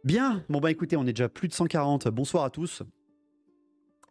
Bien, bon bah écoutez, on est déjà plus de 140. Bonsoir à tous.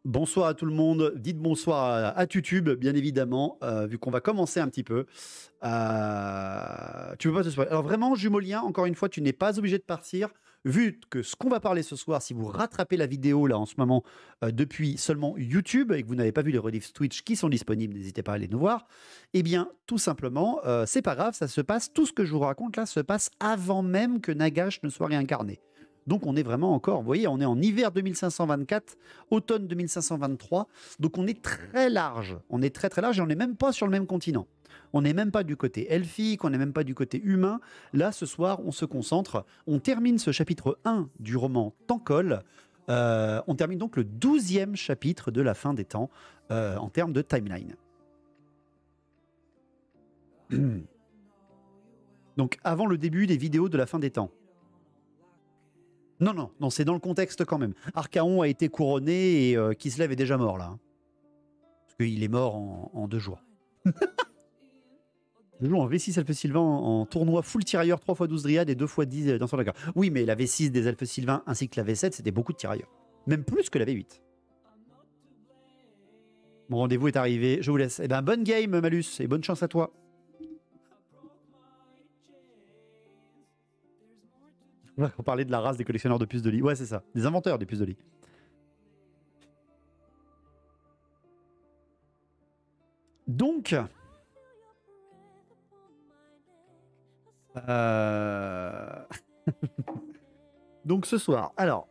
Bonsoir à tout le monde. Dites bonsoir à YouTube, bien évidemment, vu qu'on va commencer un petit peu. Tu peux pas te spoiler. Alors vraiment, Jumelien, encore une fois, tu n'es pas obligé de partir. Vu que ce qu'on va parler ce soir, si vous rattrapez la vidéo là en ce moment depuis seulement YouTube et que vous n'avez pas vu les rediffs Twitch qui sont disponibles, n'hésitez pas à aller nous voir. Eh bien, tout simplement, c'est pas grave, ça se passe. Tout ce que je vous raconte là se passe avant même que Nagash ne soit réincarné. Donc on est vraiment encore, vous voyez, on est en hiver 2524, automne 2523, donc on est très large, on est très très large et on n'est même pas sur le même continent. On n'est même pas du côté elfique, on n'est même pas du côté humain. Là, ce soir, on se concentre, on termine ce chapitre 1 du roman Tankol, on termine donc le 12e chapitre de la fin des temps en termes de timeline. Donc avant le début des vidéos de la fin des temps. Non, c'est dans le contexte quand même. Archaon a été couronné et Kislev est déjà mort là. Hein. Parce qu'il est mort en 2 jours. Je joue en V6 Elfes Sylvains en tournoi full tirailleur 3x12 Dryades et 2x10 dans son regard. Oui, mais la V6 des Elfes Sylvains ainsi que la V7, c'était beaucoup de tirailleurs. Même plus que la V8. Mon rendez-vous est arrivé, je vous laisse. Eh ben, bonne game, Malus, et bonne chance à toi. On va parler de la race des collectionneurs de puces de lit. Ouais, c'est ça. Des inventeurs des puces de lit. Donc... Donc ce soir, alors...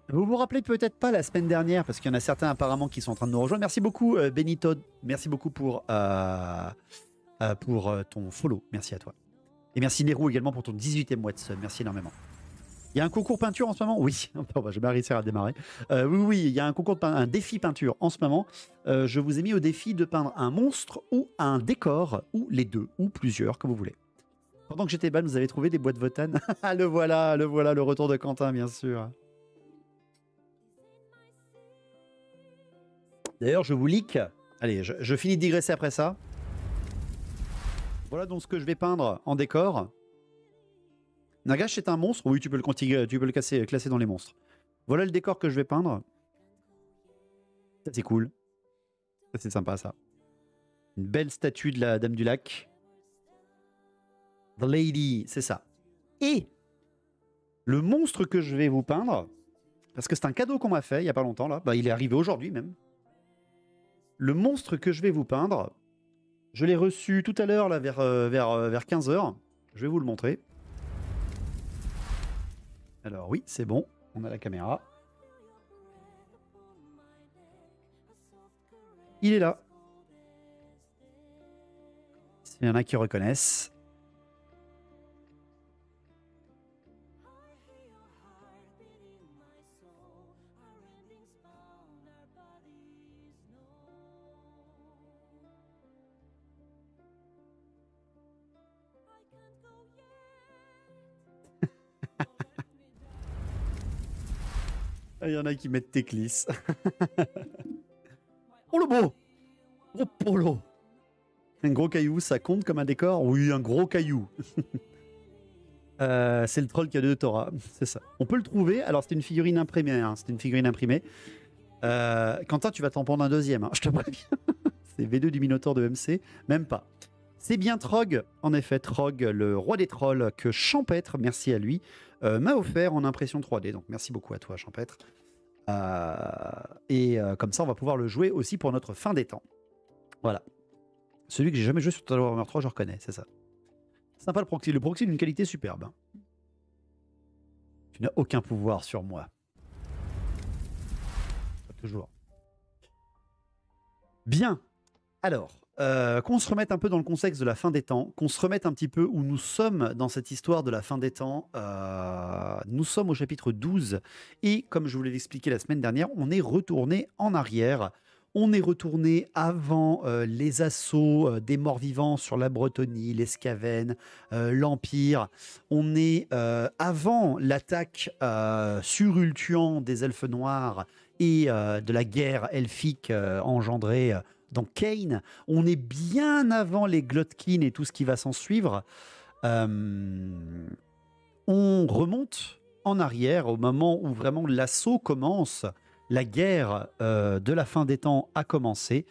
Vous vous rappelez peut-être pas la semaine dernière, parce qu'il y en a certains apparemment qui sont en train de nous rejoindre. Merci beaucoup Benito, merci beaucoup pour ton follow. Merci à toi. Et merci Nero également pour ton 18e mois de sub. Merci énormément. Il y a un concours peinture en ce moment? Oui, je vais réussir à démarrer. Oui, il y a un concours un défi peinture en ce moment. Je vous ai mis au défi de peindre un monstre ou un décor, ou les deux, ou plusieurs, comme vous voulez. Pendant que j'étais ban, vous avez trouvé des boîtes Votan. le voilà, le retour de Quentin, bien sûr. D'ailleurs, je vous leak. Allez, je finis de digresser après ça. Voilà donc ce que je vais peindre en décor. Nagash est un monstre. Oui, tu peux le classer dans les monstres. Voilà le décor que je vais peindre. Ça, c'est cool. Ça, c'est sympa, ça. Une belle statue de la Dame du Lac. The Lady, c'est ça. Et le monstre que je vais vous peindre, parce que c'est un cadeau qu'on m'a fait il n'y a pas longtemps, là. Bah, il est arrivé aujourd'hui même. Le monstre que je vais vous peindre, je l'ai reçu tout à l'heure, là, vers 15h. Je vais vous le montrer. Alors oui, c'est bon, on a la caméra. Il est là. S'il y en a qui reconnaissent. Il y en a qui mettent Teclis. Oh le beau! Gros polo! Un gros caillou, ça compte comme un décor? Oui, un gros caillou. C'est le troll qui a 2 Torah, c'est ça. On peut le trouver, alors c'est une figurine imprimée. Hein. C'est une figurine imprimée. Quentin, tu vas t'en prendre un deuxième, hein, je te préviens. C'est V2 du Minotaur de MC, même pas. C'est bien Trog, en effet, Trog, le roi des trolls que Champêtre, merci à lui, m'a offert en impression 3D. Donc merci beaucoup à toi, Champêtre. Comme ça, on va pouvoir le jouer aussi pour notre fin des temps. Voilà. Celui que j'ai jamais joué sur Total Warhammer 3, je reconnais, c'est ça. Sympa le proxy. Le proxy d'une qualité superbe. Tu n'as aucun pouvoir sur moi. Pas toujours. Bien. Alors, qu'on se remette un peu dans le contexte de la fin des temps, qu'on se remette un petit peu où nous sommes dans cette histoire de la fin des temps. Nous sommes au chapitre 12 et comme je vous l'ai expliqué la semaine dernière, on est retourné en arrière. On est retourné avant les assauts des morts-vivants sur la Bretonnie, les Scavennes, l'Empire. On est avant l'attaque surultuant des elfes noirs et de la guerre elfique engendrée dans Kane. On est bien avant les Glotkin et tout ce qui va s'en suivre. On remonte en arrière au moment où vraiment l'assaut commence, la guerre de la fin des temps a commencé.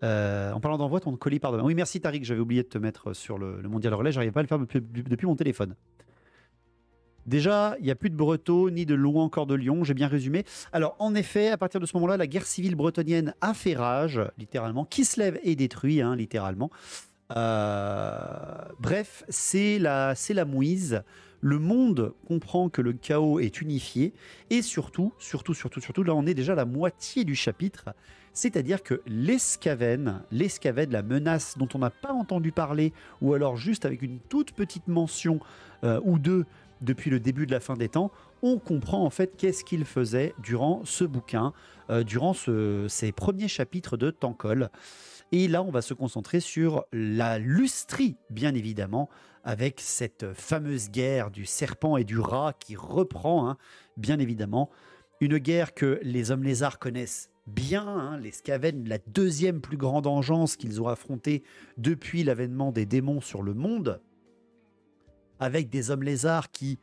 En parlant d'envoi, ton colis par demain. Oui, merci Tariq, j'avais oublié de te mettre sur le mondial relais, j'arrivais pas à le faire depuis mon téléphone. Déjà, il n'y a plus de Bretons, ni de loin encore de Lyon, j'ai bien résumé. Alors, en effet, à partir de ce moment-là, la guerre civile bretonnienne a fait rage, littéralement. Kislev est détruit, hein, littéralement. Bref, c'est la mouise. Le monde comprend que le chaos est unifié. Et surtout, là, on est déjà à la moitié du chapitre. C'est-à-dire que les Skaven, la menace dont on n'a pas entendu parler, ou alors juste avec une toute petite mention ou deux, depuis le début de la fin des temps, on comprend en fait qu'est-ce qu'il faisait durant ce bouquin, durant ces premiers chapitres de Tankol. Et là, on va se concentrer sur la lustrie, bien évidemment, avec cette fameuse guerre du serpent et du rat qui reprend, hein, bien évidemment. Une guerre que les hommes lézards connaissent bien, hein, les Skaven, la deuxième plus grande engeance qu'ils ont affrontée depuis l'avènement des démons sur le monde, avec des hommes lézards qui,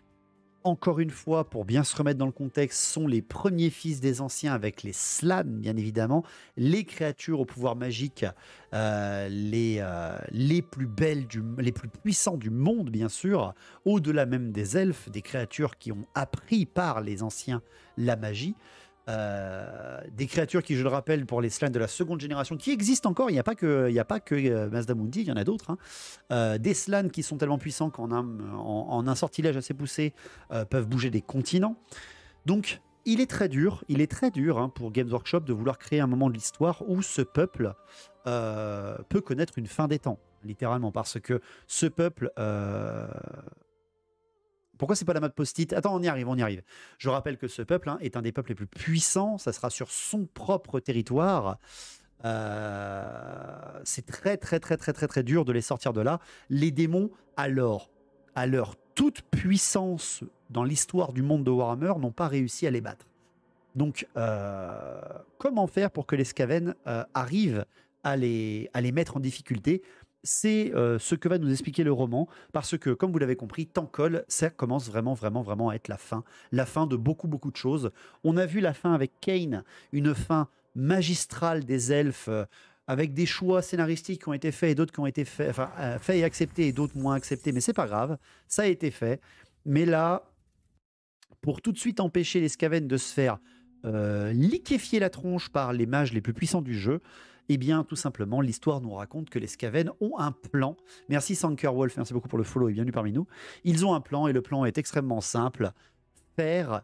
encore une fois, pour bien se remettre dans le contexte, sont les premiers fils des anciens avec les Slans, bien évidemment, les créatures au pouvoir magique, les plus belles, les plus puissants du monde, bien sûr, au-delà même des elfes, des créatures qui ont appris par les anciens la magie. Des créatures qui, je le rappelle, pour les Slans de la seconde génération, qui existent encore, il n'y a pas que Mazdamundi, il y en a d'autres, hein. Des Slans qui sont tellement puissants qu'en un sortilège assez poussé peuvent bouger des continents. Donc il est très dur, hein, pour Games Workshop de vouloir créer un moment de l'histoire où ce peuple peut connaître une fin des temps, littéralement, parce que ce peuple... Pourquoi c'est pas la mode post-it? Attends, on y arrive. Je rappelle que ce peuple, hein, est un des peuples les plus puissants. Ça sera sur son propre territoire. C'est très dur de les sortir de là. Les démons, à leur toute puissance dans l'histoire du monde de Warhammer, n'ont pas réussi à les battre. Donc, comment faire pour que les Skaven arrivent à les mettre en difficulté? C'est ce que va nous expliquer le roman, parce que, comme vous l'avez compris, Tankol, ça commence vraiment à être la fin de beaucoup de choses. On a vu la fin avec Kane, une fin magistrale des elfes, avec des choix scénaristiques qui ont été faits et d'autres qui ont été faits et acceptés et d'autres moins acceptés, mais c'est pas grave, ça a été fait. Mais là, pour tout de suite empêcher les Skaven de se faire liquéfier la tronche par les mages les plus puissants du jeu, eh bien, tout simplement, l'histoire nous raconte que les Skaven ont un plan. Merci Sankerwolf, merci beaucoup pour le follow et bienvenue parmi nous. Ils ont un plan et le plan est extrêmement simple. Faire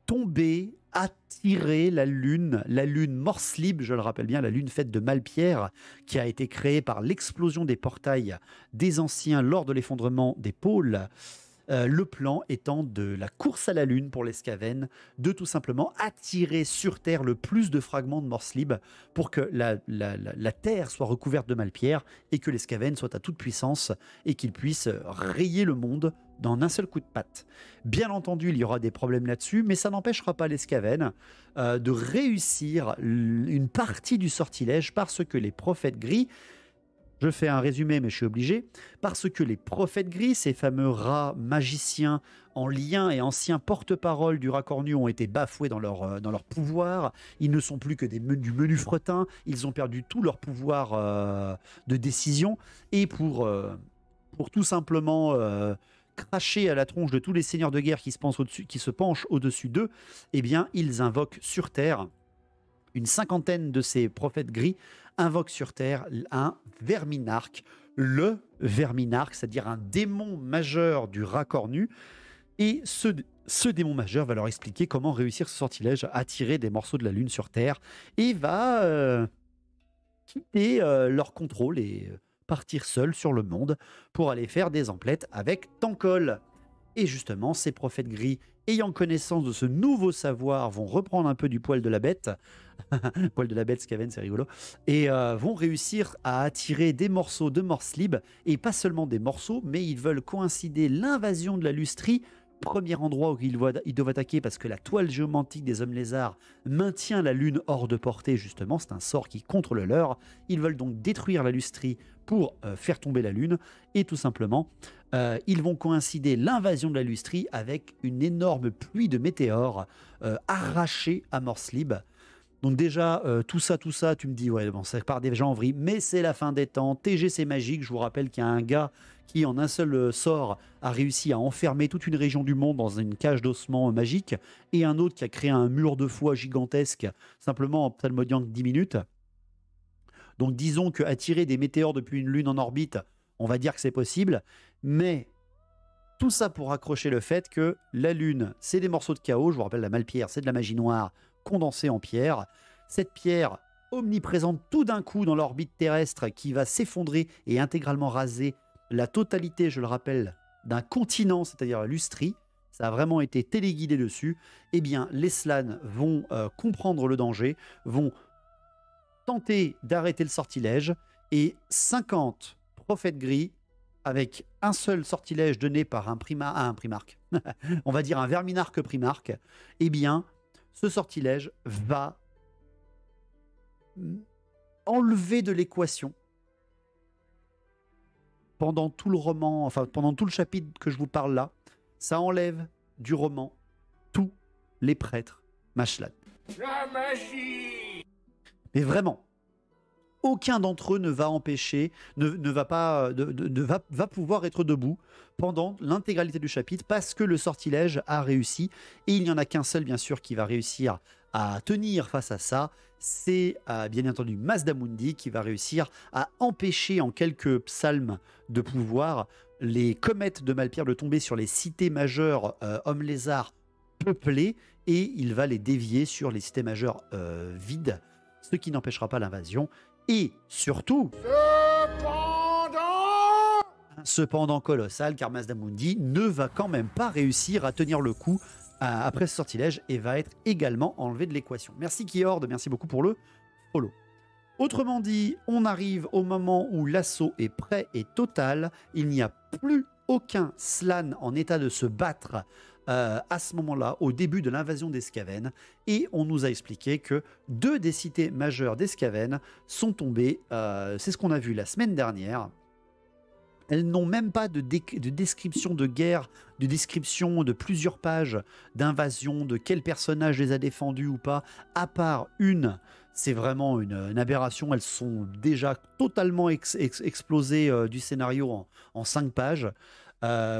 tomber, attirer la lune Morslib, je le rappelle bien, la lune faite de Malpierre, qui a été créée par l'explosion des portails des anciens lors de l'effondrement des pôles. Le plan étant de la course à la lune pour les Skaven, de tout simplement attirer sur Terre le plus de fragments de Morslib pour que la Terre soit recouverte de Malpierre et que les Skaven soient à toute puissance et qu'ils puissent rayer le monde d'un seul coup de patte. Bien entendu, il y aura des problèmes là-dessus, mais ça n'empêchera pas les Skaven de réussir une partie du sortilège parce que les prophètes gris... Je fais un résumé, mais je suis obligé, parce que les prophètes gris, ces fameux rats magiciens en lien et anciens porte-parole du rat cornu, ont été bafoués dans leur pouvoir. Ils ne sont plus que du menu fretin. Ils ont perdu tout leur pouvoir de décision. Et pour tout simplement cracher à la tronche de tous les seigneurs de guerre qui se penchent au-dessus d'eux, eh bien, ils invoquent sur Terre une cinquantaine de ces prophètes gris invoque sur Terre un verminarque, le verminarque, c'est-à-dire un démon majeur du rat cornu. Et ce démon majeur va leur expliquer comment réussir ce sortilège, attirer des morceaux de la lune sur Terre, et va quitter leur contrôle et partir seul sur le monde pour aller faire des emplettes avec Tankol. Et justement, ces prophètes gris, ayant connaissance de ce nouveau savoir, vont reprendre un peu du poil de la bête. Poil de la bête, Skaven, c'est rigolo. Et vont réussir à attirer des morceaux de Morslib. Et pas seulement des morceaux, mais ils veulent coïncider l'invasion de la lustrie. Premier endroit où ils doivent attaquer parce que la toile géomantique des hommes lézards maintient la lune hors de portée, justement. C'est un sort qui contre le leur. Ils veulent donc détruire la lustrie pour faire tomber la lune et tout simplement Ils vont coïncider l'invasion de la Lustrie avec une énorme pluie de météores arrachés à Morslib. Donc déjà, tout ça, tu me dis, ouais, bon, ça part déjà en vrille, mais c'est la fin des temps. TGC magique, je vous rappelle qu'il y a un gars qui, en un seul sort, a réussi à enfermer toute une région du monde dans une cage d'ossements magique, et un autre qui a créé un mur de foi gigantesque, simplement en psalmodiant 10 minutes. Donc disons qu'attirer des météores depuis une lune en orbite, on va dire que c'est possible, mais tout ça pour accrocher le fait que la lune, c'est des morceaux de chaos, je vous rappelle la Malpierre, c'est de la magie noire condensée en pierre. Cette pierre omniprésente tout d'un coup dans l'orbite terrestre qui va s'effondrer et intégralement raser la totalité, je le rappelle, d'un continent, c'est-à-dire la Lustrie. Ça a vraiment été téléguidé dessus. Eh bien, les Slanes vont comprendre le danger, vont tenter d'arrêter le sortilège, et 50 prophètes gris, avec un seul sortilège donné par un primarque, on va dire un verminarque primarque, eh bien, ce sortilège va enlever de l'équation, pendant tout le roman, enfin pendant tout le chapitre que je vous parle là, ça enlève du roman tous les prêtres Mashlan. La magie! Mais vraiment, aucun d'entre eux ne va empêcher, va pouvoir être debout pendant l'intégralité du chapitre, parce que le sortilège a réussi, et il n'y en a qu'un seul bien sûr qui va réussir à tenir face à ça. C'est bien entendu Mazdamundi qui va réussir à empêcher en quelques psalmes de pouvoir les comètes de Malpierre de tomber sur les cités majeures hommes-lézards peuplées, et il va les dévier sur les cités majeures vides, ce qui n'empêchera pas l'invasion. Et surtout, cependant colossal, car Mazdamundi ne va quand même pas réussir à tenir le coup après ce sortilège et va être également enlevé de l'équation. Merci Kiord, merci beaucoup pour le follow. Autrement dit, on arrive au moment où l'assaut est prêt et total. Il n'y a plus aucun Slan en état de se battre à ce moment-là, au début de l'invasion des Skaven, et on nous a expliqué que 2 des cités majeures des Skaven sont tombées. C'est ce qu'on a vu la semaine dernière. Elles n'ont même pas de description de guerre, de description de plusieurs pages d'invasion, de quel personnage les a défendus ou pas, à part une. C'est vraiment une aberration. Elles sont déjà totalement explosées du scénario en 5 pages.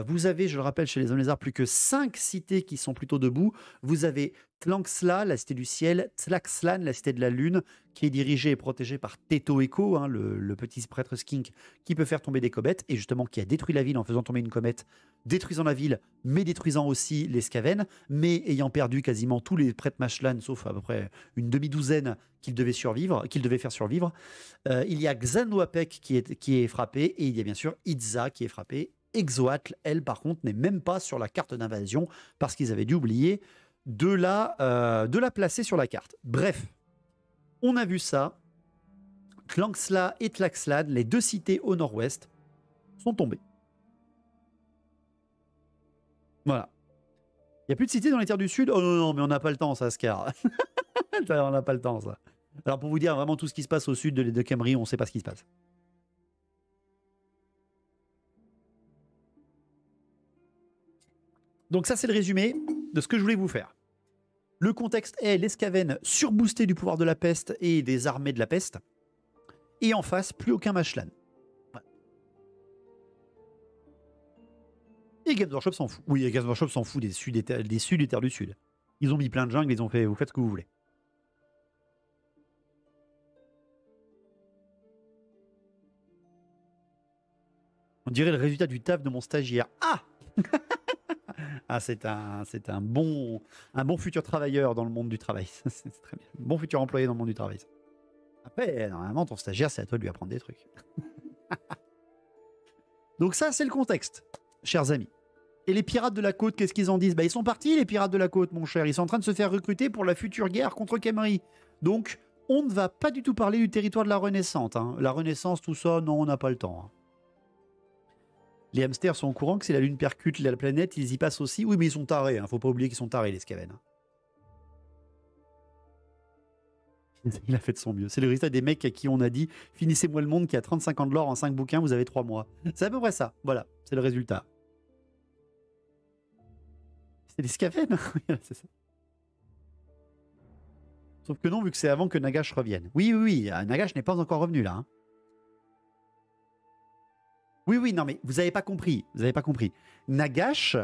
Vous avez, je le rappelle, chez les hommes lézards, plus que 5 cités qui sont plutôt debout. Vous avez Tlanxla, la cité du ciel, Tlaxlan, la cité de la lune, qui est dirigée et protégée par Teto Echo, hein, le petit prêtre skink qui peut faire tomber des comètes, et justement qui a détruit la ville en faisant tomber une comète, détruisant la ville, mais détruisant aussi les Skaven, mais ayant perdu quasiment tous les prêtres Mashlan, sauf à peu près une demi-douzaine qu'il devait faire survivre. Il y a Xanwapek qui est frappé, et il y a bien sûr Itza qui est frappé. Exoatl, elle, par contre, n'est même pas sur la carte d'invasion parce qu'ils avaient dû oublier de la placer sur la carte. Bref, on a vu ça. Tlanxla et Tlaxlan, les 2 cités au nord-ouest, sont tombées. Voilà. Il n'y a plus de cités dans les terres du sud. Oh non, non, mais on n'a pas le temps, ça, Scar. On n'a pas le temps, ça. Alors, pour vous dire vraiment tout ce qui se passe au sud de Khemri, on ne sait pas ce qui se passe. Donc ça, c'est le résumé de ce que je voulais vous faire. Le contexte est les Skaven surboostés du pouvoir de la peste et des armées de la peste. Et en face, plus aucun Mashlan. Voilà. Et Games Workshop s'en fout. Oui, Games Workshop s'en fout des sud et terres du sud. Ils ont mis plein de jungles, ils ont fait, vous faites ce que vous voulez. On dirait le résultat du taf de mon stagiaire. Ah Ah, c'est un bon futur travailleur dans le monde du travail. C'est très bien. Bon futur employé dans le monde du travail. Après, normalement, ton stagiaire, c'est à toi de lui apprendre des trucs. Donc ça, c'est le contexte, chers amis. Et les pirates de la côte, qu'est-ce qu'ils en disent? Ils sont partis, les pirates de la côte, mon cher. Ils sont en train de se faire recruter pour la future guerre contre Khemri. Donc, on ne va pas du tout parler du territoire de la Renaissance. Hein. La Renaissance, tout ça, non, on n'a pas le temps. Hein. Les hamsters sont au courant que si la Lune percute la planète, ils y passent aussi. Oui, mais ils sont tarés. Hein. Faut pas oublier qu'ils sont tarés, les Skaven. Il a fait de son mieux. C'est le résultat des mecs à qui on a dit finissez-moi le monde qui a 35 ans de l'or en 5 bouquins, vous avez 3 mois. C'est à peu près ça. Voilà, c'est le résultat. C'est des Skaven. C'est ça. Sauf que non, vu que c'est avant que Nagash revienne. Oui, oui, oui, Nagash n'est pas encore revenu là. Hein. Oui, oui, non, mais vous n'avez pas compris. Vous n'avez pas compris. Nagash,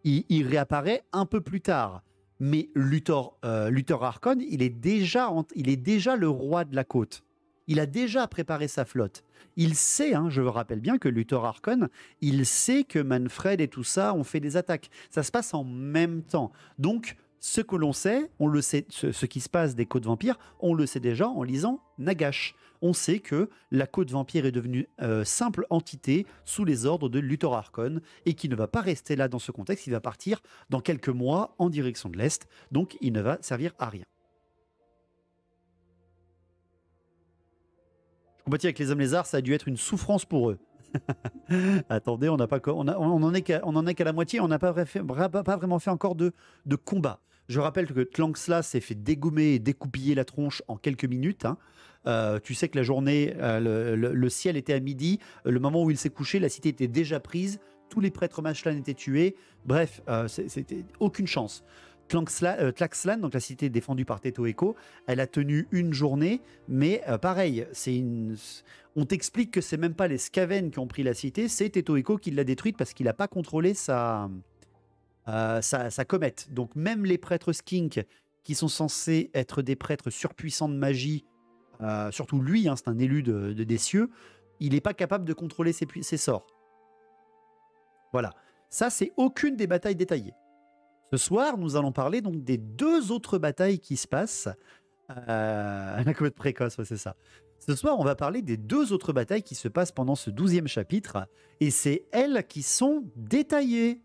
il réapparaît un peu plus tard. Mais Luthor Harkon, il est déjà le roi de la côte. Il a déjà préparé sa flotte. Il sait, hein, je vous rappelle bien que Luthor Harkon, il sait que Manfred et tout ça ont fait des attaques. Ça se passe en même temps. Donc, ce que l'on sait, on le sait, ce qui se passe des côtes vampires, on le sait déjà en lisant Nagash. On sait que la côte vampire est devenue simple entité sous les ordres de Luthor Harkon et qui ne va pas rester là dans ce contexte, il va partir dans quelques mois en direction de l'Est, donc il ne va servir à rien. Je compatis avec les hommes lézards, ça a dû être une souffrance pour eux. Attendez, on en est qu'à la moitié, on n'a pas vraiment fait encore de combat. Je rappelle que Tlanxla s'est fait dégommer et découpiller la tronche en quelques minutes. Hein. Tu sais que la journée, le ciel était à midi. Le moment où il s'est couché, la cité était déjà prise. Tous les prêtres Mashlan étaient tués. Bref, c'était aucune chance. Tlaxlan, donc la cité défendue par Teto Echo, elle a tenu une journée, mais pareil, on t'explique que c'est même pas les Skaven qui ont pris la cité, c'est Teto Echo qui l'a détruite parce qu'il n'a pas contrôlé sa comète. Donc même les prêtres Skink, qui sont censés être des prêtres surpuissants de magie, surtout lui, hein, c'est un élu des cieux, il n'est pas capable de contrôler ses sorts. Voilà. Ça, c'est aucune des batailles détaillées. Ce soir, nous allons parler donc des 2 autres batailles qui se passent. La comète précoce, ouais, c'est ça. Ce soir, on va parler des 2 autres batailles qui se passent pendant ce 12e chapitre. Et c'est elles qui sont détaillées.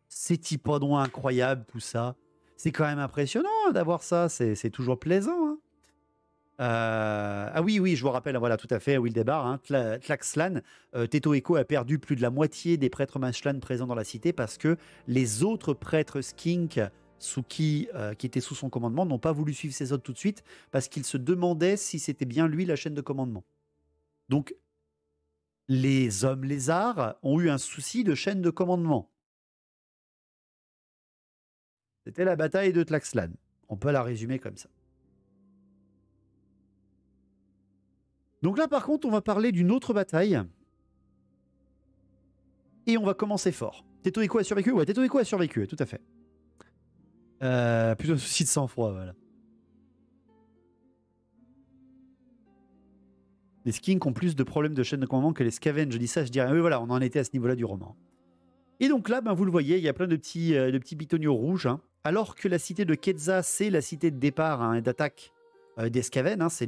C'est pas donc incroyable tout ça. C'est quand même impressionnant d'avoir ça. C'est toujours plaisant. Hein. Ah oui, oui, je vous rappelle, voilà, tout à fait, Wildebar, hein, Tlaxlan, Teto Echo a perdu plus de la moitié des prêtres Mashlan présents dans la cité parce que les autres prêtres Skink qui étaient sous son commandement n'ont pas voulu suivre ses ordres tout de suite parce qu'ils se demandaient si c'était bien lui la chaîne de commandement. Donc, les hommes lézards ont eu un souci de chaîne de commandement. C'était la bataille de Tlaxlan. On peut la résumer comme ça. Donc là, par contre, on va parler d'une autre bataille. Et on va commencer fort. Teto Echo a survécu? Ouais, Teto Echo a survécu, tout à fait. Plutôt un souci de sang-froid, voilà. Les Skinks ont plus de problèmes de chaîne de commandement que les Skaven. Je dis ça, je dirais, oui, voilà, on en était à ce niveau-là du roman. Et donc là, ben, vous le voyez, il y a plein de petits bitoniaux rouges. Hein. Alors que la cité de Ketza, c'est la cité de départ hein, et d'attaque des Skaven, hein, c'est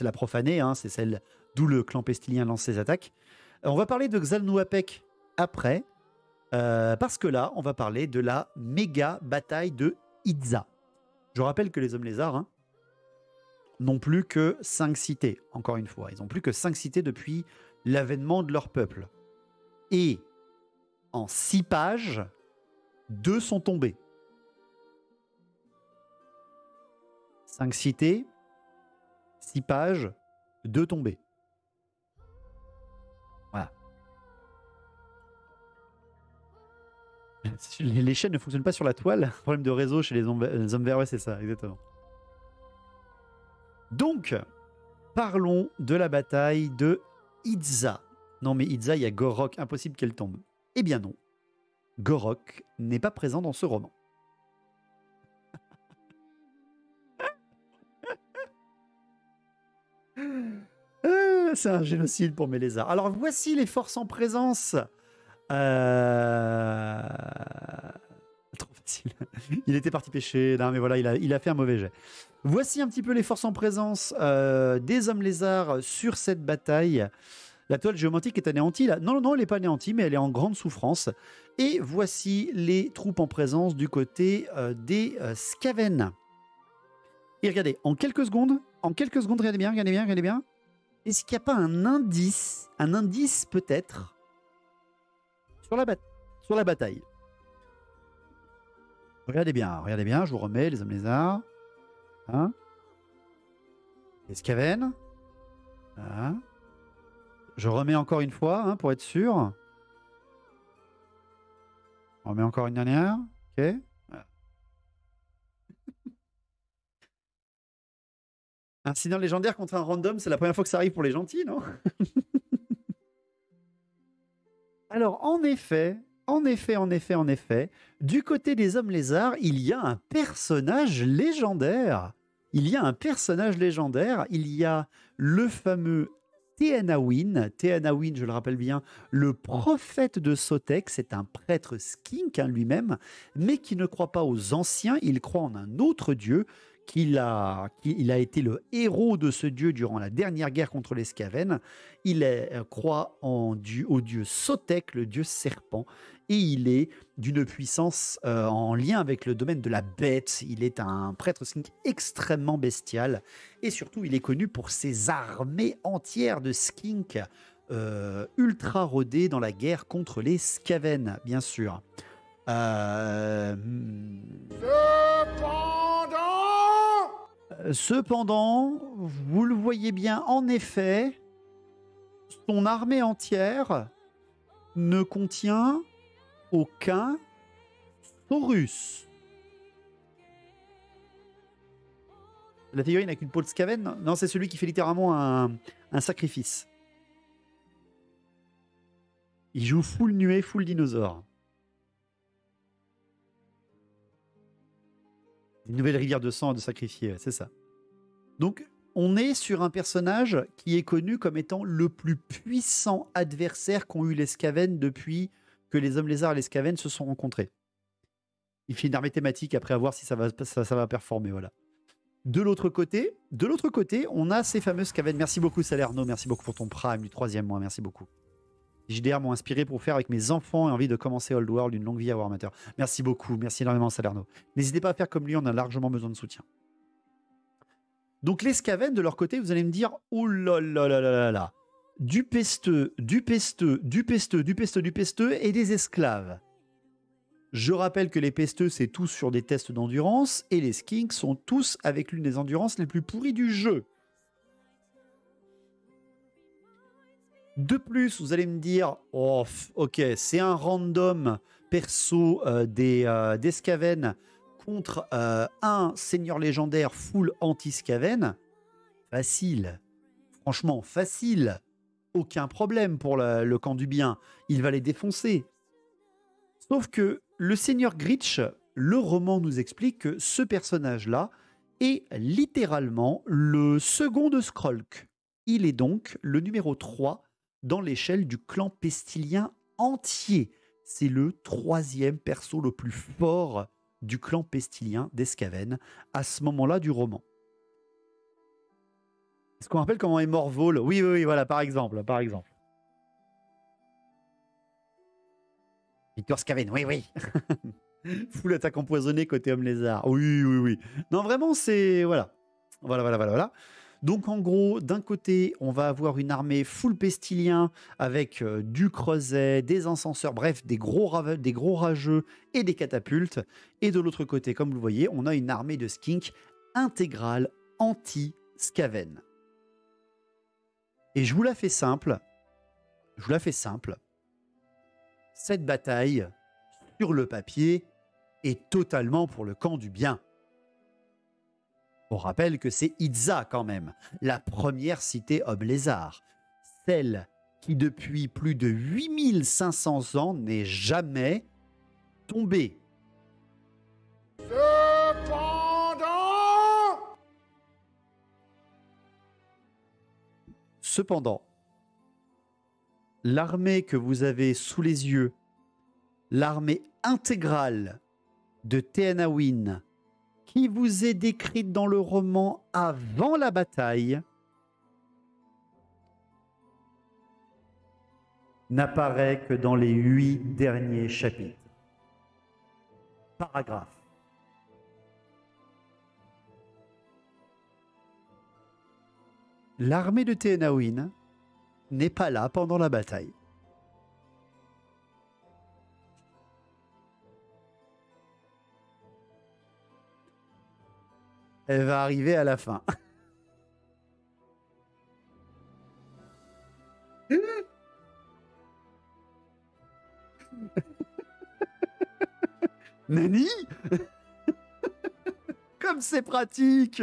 la profanée, hein, c'est celle d'où le clan pestilien lance ses attaques. On va parler de Xal'Nuapek après, parce que là, on va parler de la méga bataille de Idza. Je rappelle que les hommes lézards hein, n'ont plus que 5 cités, encore une fois. Ils n'ont plus que 5 cités depuis l'avènement de leur peuple. Et en 6 pages, 2 sont tombés. 5 cités, 6 pages, 2 tombés. Voilà. Les chaînes ne fonctionnent pas sur la toile. Problème de réseau chez les hommes verts, ouais, c'est ça, exactement. Donc, parlons de la bataille de Idza. Non, mais Idza, il y a Gorok, impossible qu'elle tombe. Eh bien non. Gorok n'est pas présent dans ce roman. C'est un génocide pour mes lézards. Alors voici les forces en présence. Trop facile. Il était parti pêcher. Non mais voilà, il a fait un mauvais jet. Voici un petit peu les forces en présence des hommes lézards sur cette bataille. La toile géomantique est anéantie là. Non, elle n'est pas anéantie, mais elle est en grande souffrance. Et voici les troupes en présence du côté des Skaven. Et regardez, en quelques secondes, regardez bien. Est-ce qu'il n'y a pas un indice peut-être sur la bataille? Regardez bien, je vous remets les hommes lézards. Hein, Les Skaven. Voilà. Je remets encore une fois, hein, pour être sûr. On remet encore une dernière. Ok. Voilà. Incident légendaire contre un random, c'est la première fois que ça arrive pour les gentils, non? Alors, en effet, du côté des hommes lézards, il y a un personnage légendaire. Il y a un personnage légendaire. Il y a le fameux Teanawin. Teanawin, je le rappelle bien, le prophète de Sotek. C'est un prêtre skink, hein, lui-même, mais qui ne croit pas aux anciens. Il croit en un autre dieu. Il a été le héros de ce dieu durant la dernière guerre contre les Skaven. Croit au dieu Sotek, le dieu serpent, et il est d'une puissance en lien avec le domaine de la bête. Il est un prêtre skink extrêmement bestial, et surtout il est connu pour ses armées entières de skink ultra rodées dans la guerre contre les Skaven, bien sûr. Cependant, vous le voyez bien, en effet, son armée entière ne contient aucun Saurus. La figurine avec une peau de Skaven? Non, c'est celui qui fait littéralement un sacrifice. Il joue full nuée, full dinosaure. Une nouvelle rivière de sang à de sacrifier, c'est ça. Donc, on est sur un personnage qui est connu comme étant le plus puissant adversaire qu'ont eu les Skaven depuis que les hommes lézards et les Skaven se sont rencontrés. Il fait une armée thématique après à voir si ça va performer, voilà. De l'autre côté, on a ces fameux Skaven. Merci beaucoup Salerno, merci beaucoup pour ton prime du 3e mois, merci beaucoup. JDR m'ont inspiré pour faire avec mes enfants et envie de commencer Old World, une longue vie à Warhammer. Merci beaucoup, merci énormément Salerno. N'hésitez pas à faire comme lui, on a largement besoin de soutien. Donc les Skaven, de leur côté, vous allez me dire, oh là là là là là là, du pesteux, du pesteux, du pesteux, du pesteux, du pesteux et des esclaves. Je rappelle que les pesteux, c'est tous sur des tests d'endurance et les skinks sont tous avec l'une des endurances les plus pourries du jeu. De plus, vous allez me dire, oh, ok, c'est un random perso des Skaven contre un seigneur légendaire full anti-Skaven. Facile. Franchement, facile. Aucun problème pour le camp du bien. Il va les défoncer. Sauf que le seigneur Gritch, le roman nous explique que ce personnage-là est littéralement le second de Skrolk. Il est donc le numéro 3 dans l'échelle du clan pestilien entier. C'est le 3e perso le plus fort du clan pestilien des Skaven à ce moment-là du roman. Est-ce qu'on rappelle comment est mort Vol? Oui, voilà, par exemple. Victor Skaven, oui. Full attaque empoisonnée côté homme lézard. Oui. Non, vraiment, c'est... Voilà. Donc, en gros, d'un côté, on va avoir une armée full pestilien avec du creuset, des encenseurs, bref, des gros rageux et des catapultes. Et de l'autre côté, comme vous le voyez, on a une armée de skink intégrale anti-Skaven. Et je vous la fais simple. Cette bataille, sur le papier, est totalement pour le camp du bien. On rappelle que c'est Itza quand même, la première cité homme lézard, celle qui depuis plus de 8500 ans n'est jamais tombée. Cependant, l'armée que vous avez sous les yeux, l'armée intégrale de Teanawin, qui vous est décrite dans le roman avant la bataille, n'apparaît que dans les 8 derniers chapitres. Paragraphe. L'armée de Teanawin n'est pas là pendant la bataille. Elle va arriver à la fin. Nani? Comme c'est pratique!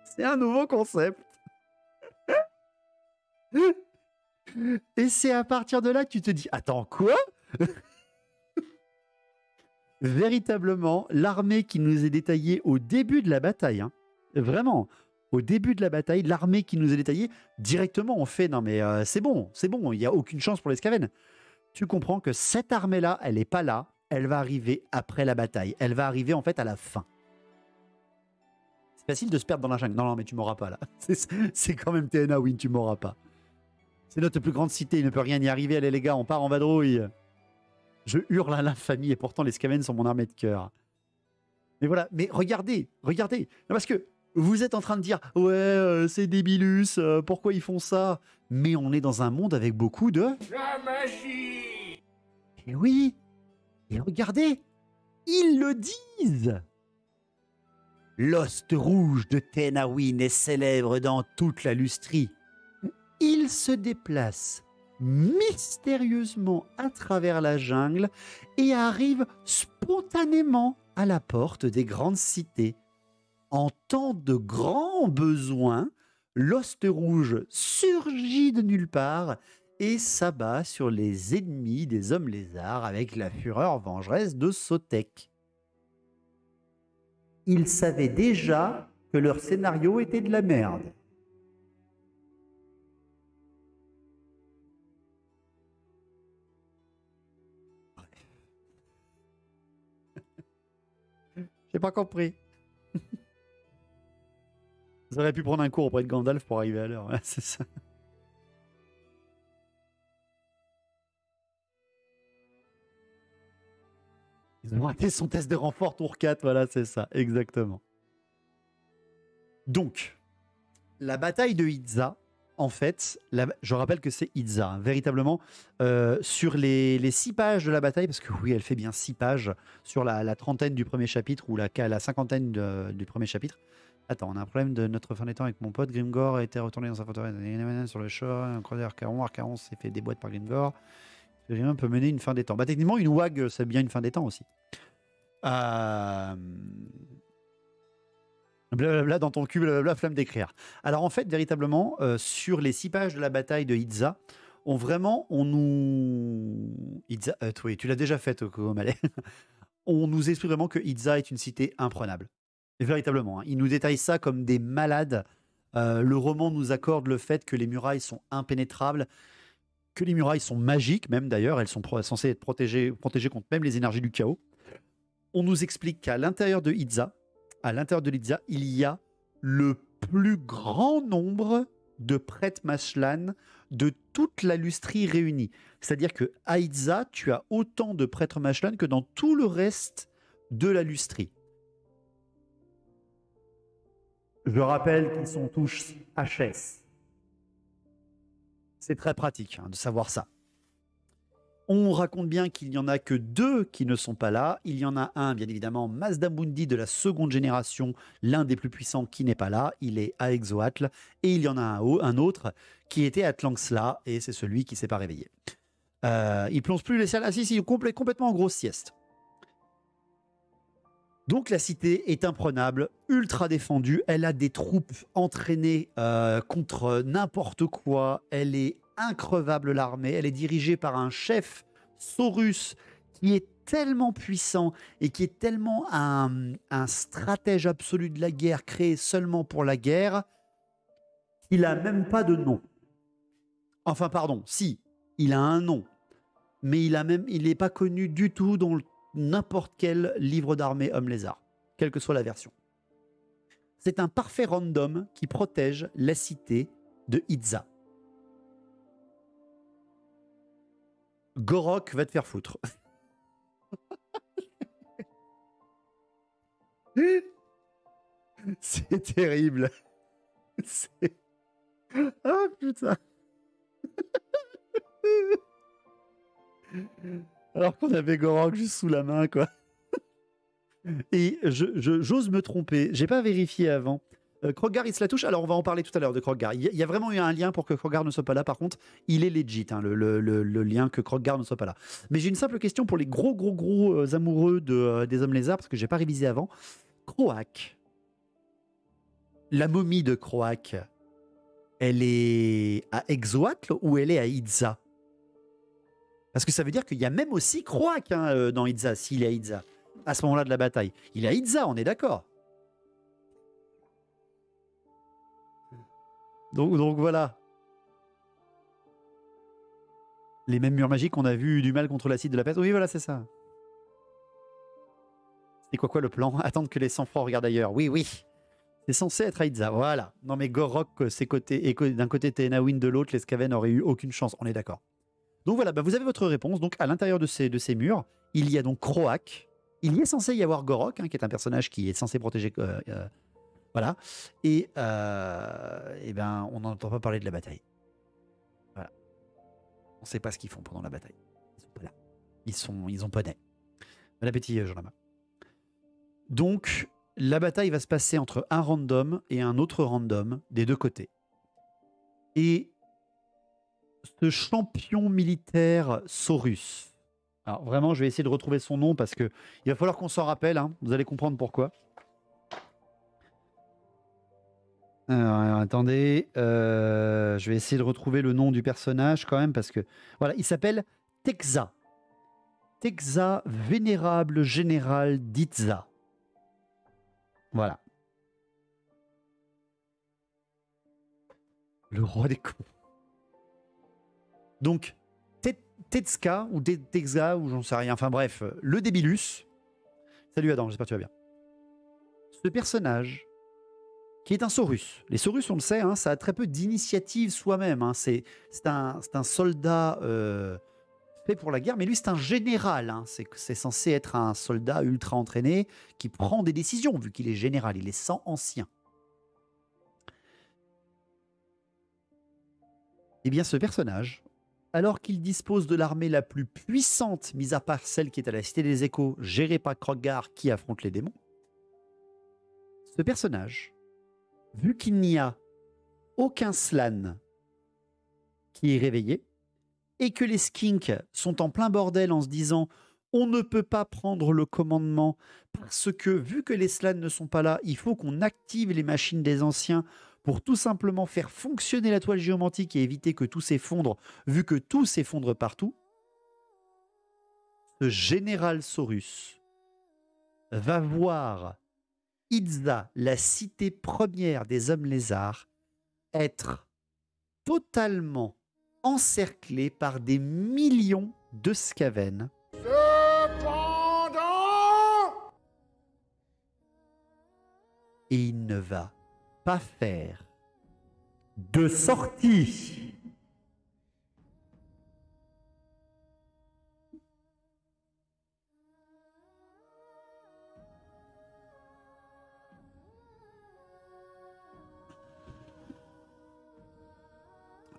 C'est un nouveau concept. Et c'est à partir de là que tu te dis, attends, quoi? Véritablement, l'armée qui nous est détaillée au début de la bataille, hein, vraiment, au début de la bataille, l'armée qui nous est détaillée, directement on fait, non mais c'est bon, il n'y a aucune chance pour les Skaven. Tu comprends que cette armée-là, elle n'est pas là, elle va arriver après la bataille, elle va arriver en fait à la fin. C'est facile de se perdre dans la jungle. Non, mais tu m'auras pas là. C'est quand même TNA Win, tu m'auras pas. C'est notre plus grande cité, il ne peut rien y arriver. Allez les gars, on part en vadrouille. Je hurle à l'infamie et pourtant les Skaven sont mon armée de cœur. Mais voilà, mais regardez. Non, parce que vous êtes en train de dire « Ouais, c'est débilus, pourquoi ils font ça ?» Mais on est dans un monde avec beaucoup de... La magie! Et oui, et regardez, ils le disent. L'ost rouge de Tenawin est célèbre dans toute la lustrie. Il se déplace mystérieusement à travers la jungle et arrive spontanément à la porte des grandes cités. En temps de grands besoins, l'ost rouge surgit de nulle part et s'abat sur les ennemis des hommes lézards avec la fureur vengeresse de Sotek. Ils savaient déjà que leur scénario était de la merde. J'ai pas compris. Vous auriez pu prendre un cours auprès de Gandalf pour arriver à l'heure. Ouais, c'est ça. Ils ont raté son test de renfort tour 4. Voilà, c'est ça. Exactement. Donc, la bataille de Itza, en fait, je rappelle que c'est Itza, hein, véritablement, sur les 6 pages de la bataille, parce que oui, elle fait bien 6 pages sur la trentaine du premier chapitre ou la cinquantaine du premier chapitre. Attends, on a un problème de notre fin des temps avec mon pote. Grimgor a été retourné dans sa forteresse sur le shore. Un croisé Arcaron. Arcaron s'est fait déboîter par Grimgor. Rien peut mener une fin des temps. Bah, techniquement, une WAG, c'est bien une fin des temps aussi. Blablabla dans ton cul, blablabla, flamme d'écrire. Alors en fait, véritablement, sur les 6 pages de la bataille de Itza, Itza, oui, tu l'as déjà fait, Komalé. On nous explique vraiment que Itza est une cité imprenable. Véritablement, hein. Il nous détaille ça comme des malades. Le roman nous accorde le fait que les murailles sont impénétrables, que les murailles sont magiques, même d'ailleurs, elles sont censées être protégées contre même les énergies du chaos. On nous explique qu'à l'intérieur de Itza, il y a le plus grand nombre de prêtres Mashlan de toute la lustrie réunie. C'est-à-dire qu'à Itza, tu as autant de prêtres Mashlan que dans tout le reste de la lustrie. Je rappelle qu'ils sont tous HS. C'est très pratique de savoir ça. On raconte bien qu'il n'y en a que 2 qui ne sont pas là. Il y en a un, bien évidemment, Mazdamundi de la seconde génération, l'un des plus puissants qui n'est pas là. Il est à Exoatl. Et il y en a un autre qui était à Tlangsla, et c'est celui qui ne s'est pas réveillé. Il plonge plus les salles. Ah si, complètement en grosse sieste. Donc la cité est imprenable, ultra défendue. Elle a des troupes entraînées contre n'importe quoi. Elle est increvable, l'armée. Elle est dirigée par un chef, Saurus, qui est tellement puissant et qui est tellement un stratège absolu de la guerre, créé seulement pour la guerre, qu'il n'a même pas de nom. Enfin, pardon, si, il a un nom, mais il n'est pas connu du tout dans n'importe quel livre d'armée homme lézard, quelle que soit la version. C'est un parfait random qui protège la cité de Itza. Gorok va te faire foutre. C'est terrible. Ah putain. Alors qu'on avait Gorok juste sous la main, quoi. Et j'ose me tromper. J'ai pas vérifié avant. Krogar, il se la touche. Alors, on va en parler tout à l'heure de Krogar. Il y a vraiment eu un lien pour que Krogar ne soit pas là. Par contre, il est legit, hein, le lien que Krogar ne soit pas là. Mais j'ai une simple question pour les gros amoureux des hommes lézards, parce que j'ai pas révisé avant. Croak, la momie de Croak, elle est à Exoatl ou elle est à Idza? Parce que ça veut dire qu'il y a même aussi Croak dans Idza, s'il est à Idza. À ce moment-là de la bataille. Il est à Idza, on est d'accord. Donc voilà. Les mêmes murs magiques qu'on a vu du mal contre l'acide de la peste. Oui, voilà, c'est ça. C'est quoi le plan? Attendre que les sang-froids regardent ailleurs. Oui. C'est censé être Aïdza, voilà. Non mais Gorok, c'est côté, et d'un côté Téhénawyn, de l'autre, les Skaven n'auraient eu aucune chance, on est d'accord. Donc voilà, vous avez votre réponse. Donc à l'intérieur de ces murs, il y a donc Croak. Il y est censé y avoir Gorok, qui est un personnage qui est censé protéger... voilà. Et ben, on n'entend pas parler de la bataille. Voilà. On ne sait pas ce qu'ils font pendant la bataille. Ils sont pas là. Ils ont pas nez. Bon appétit, Jean-Lama. Donc... la bataille va se passer entre un random et un autre random des deux côtés. Et ce champion militaire Saurus, alors vraiment je vais essayer de retrouver son nom parce que il va falloir qu'on s'en rappelle, hein, vous allez comprendre pourquoi. Alors, attendez, je vais essayer de retrouver le nom du personnage quand même parce que voilà, il s'appelle Texza. Texza, vénérable général d'Itza. Voilà. Le roi des cons. Donc, Tetska, ou Texza, ou j'en sais rien, enfin bref, le Débilus. Salut Adam, j'espère que tu vas bien. Ce personnage, qui est un Saurus. Les Saurus, on le sait, hein, ça a très peu d'initiative soi-même. Hein. C'est un soldat fait pour la guerre, mais lui, c'est un général. Hein. C'est censé être un soldat ultra entraîné qui prend des décisions, vu qu'il est général. Il est sans ancien. Eh bien, ce personnage, alors qu'il dispose de l'armée la plus puissante, mis à part celle qui est à la Cité des Échos, gérée par Krogar, qui affronte les démons, ce personnage, vu qu'il n'y a aucun Slann qui est réveillé, et que les skinks sont en plein bordel en se disant on ne peut pas prendre le commandement parce que vu que les Slann ne sont pas là, il faut qu'on active les machines des anciens pour tout simplement faire fonctionner la toile géomantique et éviter que tout s'effondre, vu que tout s'effondre partout. Ce général Saurus va voir Idza, la cité première des hommes lézards, être totalement encerclé par des millions de Skaven. Cependant, Et il ne va pas faire de sortie.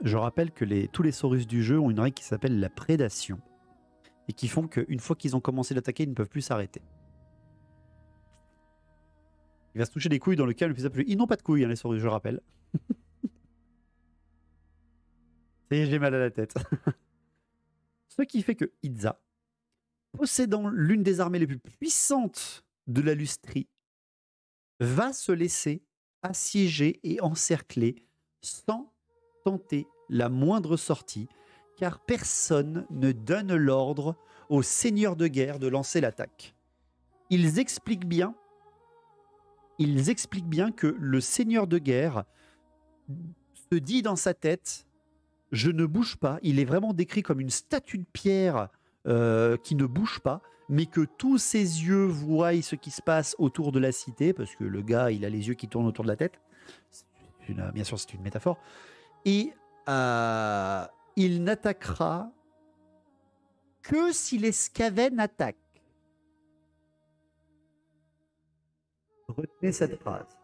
Je rappelle que tous les Saurus du jeu ont une règle qui s'appelle la prédation et qui font qu'une fois qu'ils ont commencé d'attaquer, ils ne peuvent plus s'arrêter. Il va se toucher les couilles dans le calme plus absolu. Ils n'ont pas de couilles, hein, les Saurus, je rappelle. Ça y est, j'ai mal à la tête. Ce qui fait que Idza, possédant l'une des armées les plus puissantes de la Lustrie, va se laisser assiéger et encercler sans tenter la moindre sortie, car personne ne donne l'ordre aux seigneurs de guerre de lancer l'attaque. Ils expliquent bien que le seigneur de guerre se dit dans sa tête « je ne bouge pas ». Il est vraiment décrit comme une statue de pierre qui ne bouge pas, mais que tous ses yeux voient ce qui se passe autour de la cité, parce que le gars, il a les yeux qui tournent autour de la tête. Bien sûr, c'est une métaphore. Et il n'attaquera que si les Skaven attaquent. Retenez cette phrase.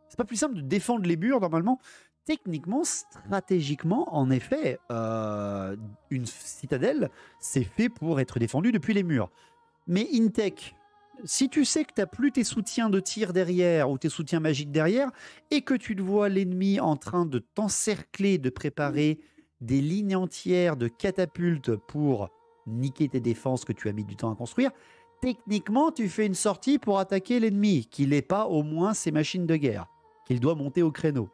C'est pas plus simple de défendre les murs normalement. Techniquement, stratégiquement, en effet, une citadelle, c'est fait pour être défendue depuis les murs. Mais in tech, Si tu sais que tu n'as plus tes soutiens de tir derrière ou tes soutiens magiques derrière et que tu te vois l'ennemi en train de t'encercler, de préparer des lignes entières de catapultes pour niquer tes défenses que tu as mis du temps à construire, techniquement, tu fais une sortie pour attaquer l'ennemi, qu'il n'ait pas au moins ses machines de guerre, qu'il doit monter au créneau.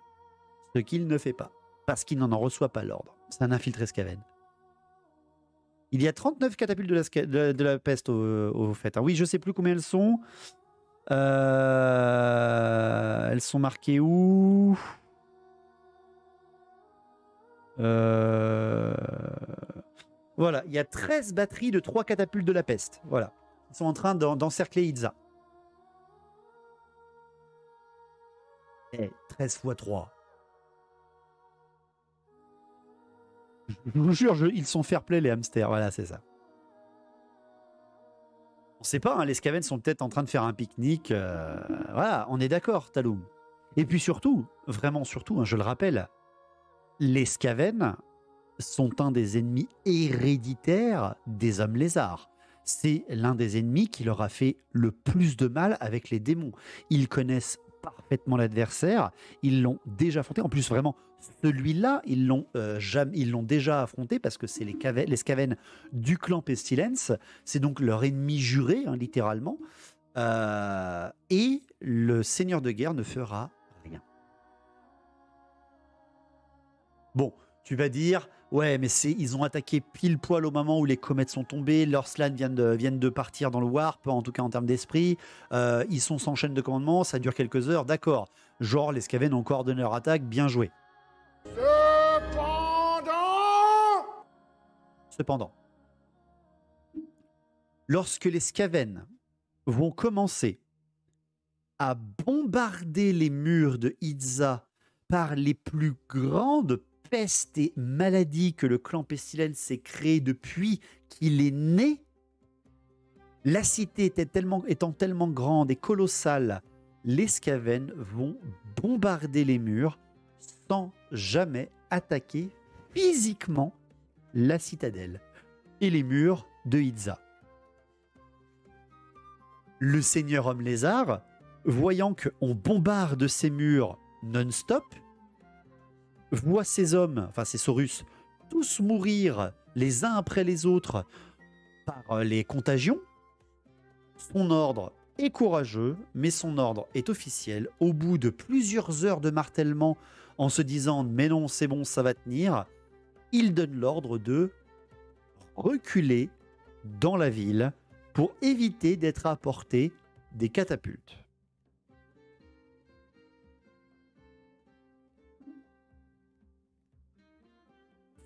Ce qu'il ne fait pas, parce qu'il n'en reçoit pas l'ordre. C'est un infiltré Skaven. Il y a 39 catapultes de la peste au fait. Oui, je ne sais plus combien elles sont. Elles sont marquées où? Voilà, il y a 13 batteries de 3 catapultes de la peste. Voilà. Ils sont en train d'encercler Itza. 13 x 3. Je vous jure, ils sont fair-play les hamsters. Voilà, c'est ça. On sait pas, hein, les Skaven sont peut-être en train de faire un pique-nique. Voilà, on est d'accord, Taloum. Et puis surtout, vraiment surtout, hein, je le rappelle, les Skaven sont un des ennemis héréditaires des hommes lézards. C'est l'un des ennemis qui leur a fait le plus de mal avec les démons. Ils connaissent parfaitement l'adversaire, ils l'ont déjà affronté. En plus, vraiment, celui-là, ils l'ont déjà affronté parce que c'est les Skaven du clan Pestilence. C'est donc leur ennemi juré, hein, littéralement. Et le seigneur de guerre ne fera rien. Bon, tu vas dire, ouais, mais ils ont attaqué pile poil au moment où les comètes sont tombées, leurs slans viennent de partir dans le warp, en tout cas en termes d'esprit, ils sont sans chaîne de commandement, ça dure quelques heures, d'accord. Genre, les Skaven ont coordonné leur attaque, bien joué. Cependant, lorsque les Skaven vont commencer à bombarder les murs de Itza par les plus grandes pestes et maladies que le clan Pestilence s'est créé depuis qu'il est né, la cité étant tellement grande et colossale, les Skaven vont bombarder les murs sans jamais attaquer physiquement la citadelle et les murs de Itza. Le seigneur homme lézard, voyant qu'on bombarde ces murs non-stop, voit ces hommes, enfin ces Saurus, tous mourir les uns après les autres par les contagions. Son ordre est courageux, mais son ordre est officiel. Au bout de plusieurs heures de martèlement, en se disant « mais non, c'est bon, ça va tenir », il donne l'ordre de reculer dans la ville pour éviter d'être à portée des catapultes.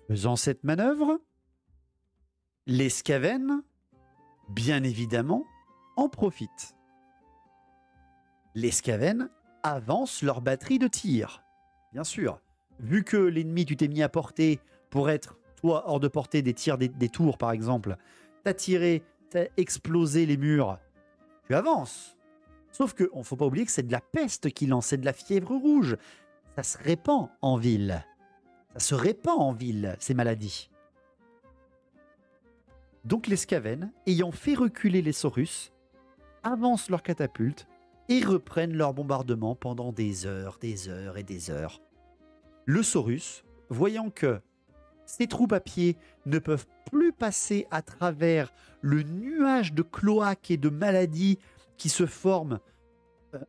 Faisant cette manœuvre, les Skaven, bien évidemment, en profitent. Les Skaven avancent leur batterie de tir. Bien sûr, vu que l'ennemi, tu t'es mis à portée pour être, toi, hors de portée des tirs des tours, par exemple, t'as tiré, t'as explosé les murs, tu avances. Sauf que, on ne faut pas oublier que c'est de la peste qui lance, c'est de la fièvre rouge. Ça se répand en ville. Ça se répand en ville, ces maladies. Donc les Skaven, ayant fait reculer les Saurus, avancent leurs catapultes et reprennent leur bombardement pendant des heures et des heures. Le Saurus, voyant que ses troupes à pied ne peuvent plus passer à travers le nuage de cloaques et de maladies qui se forment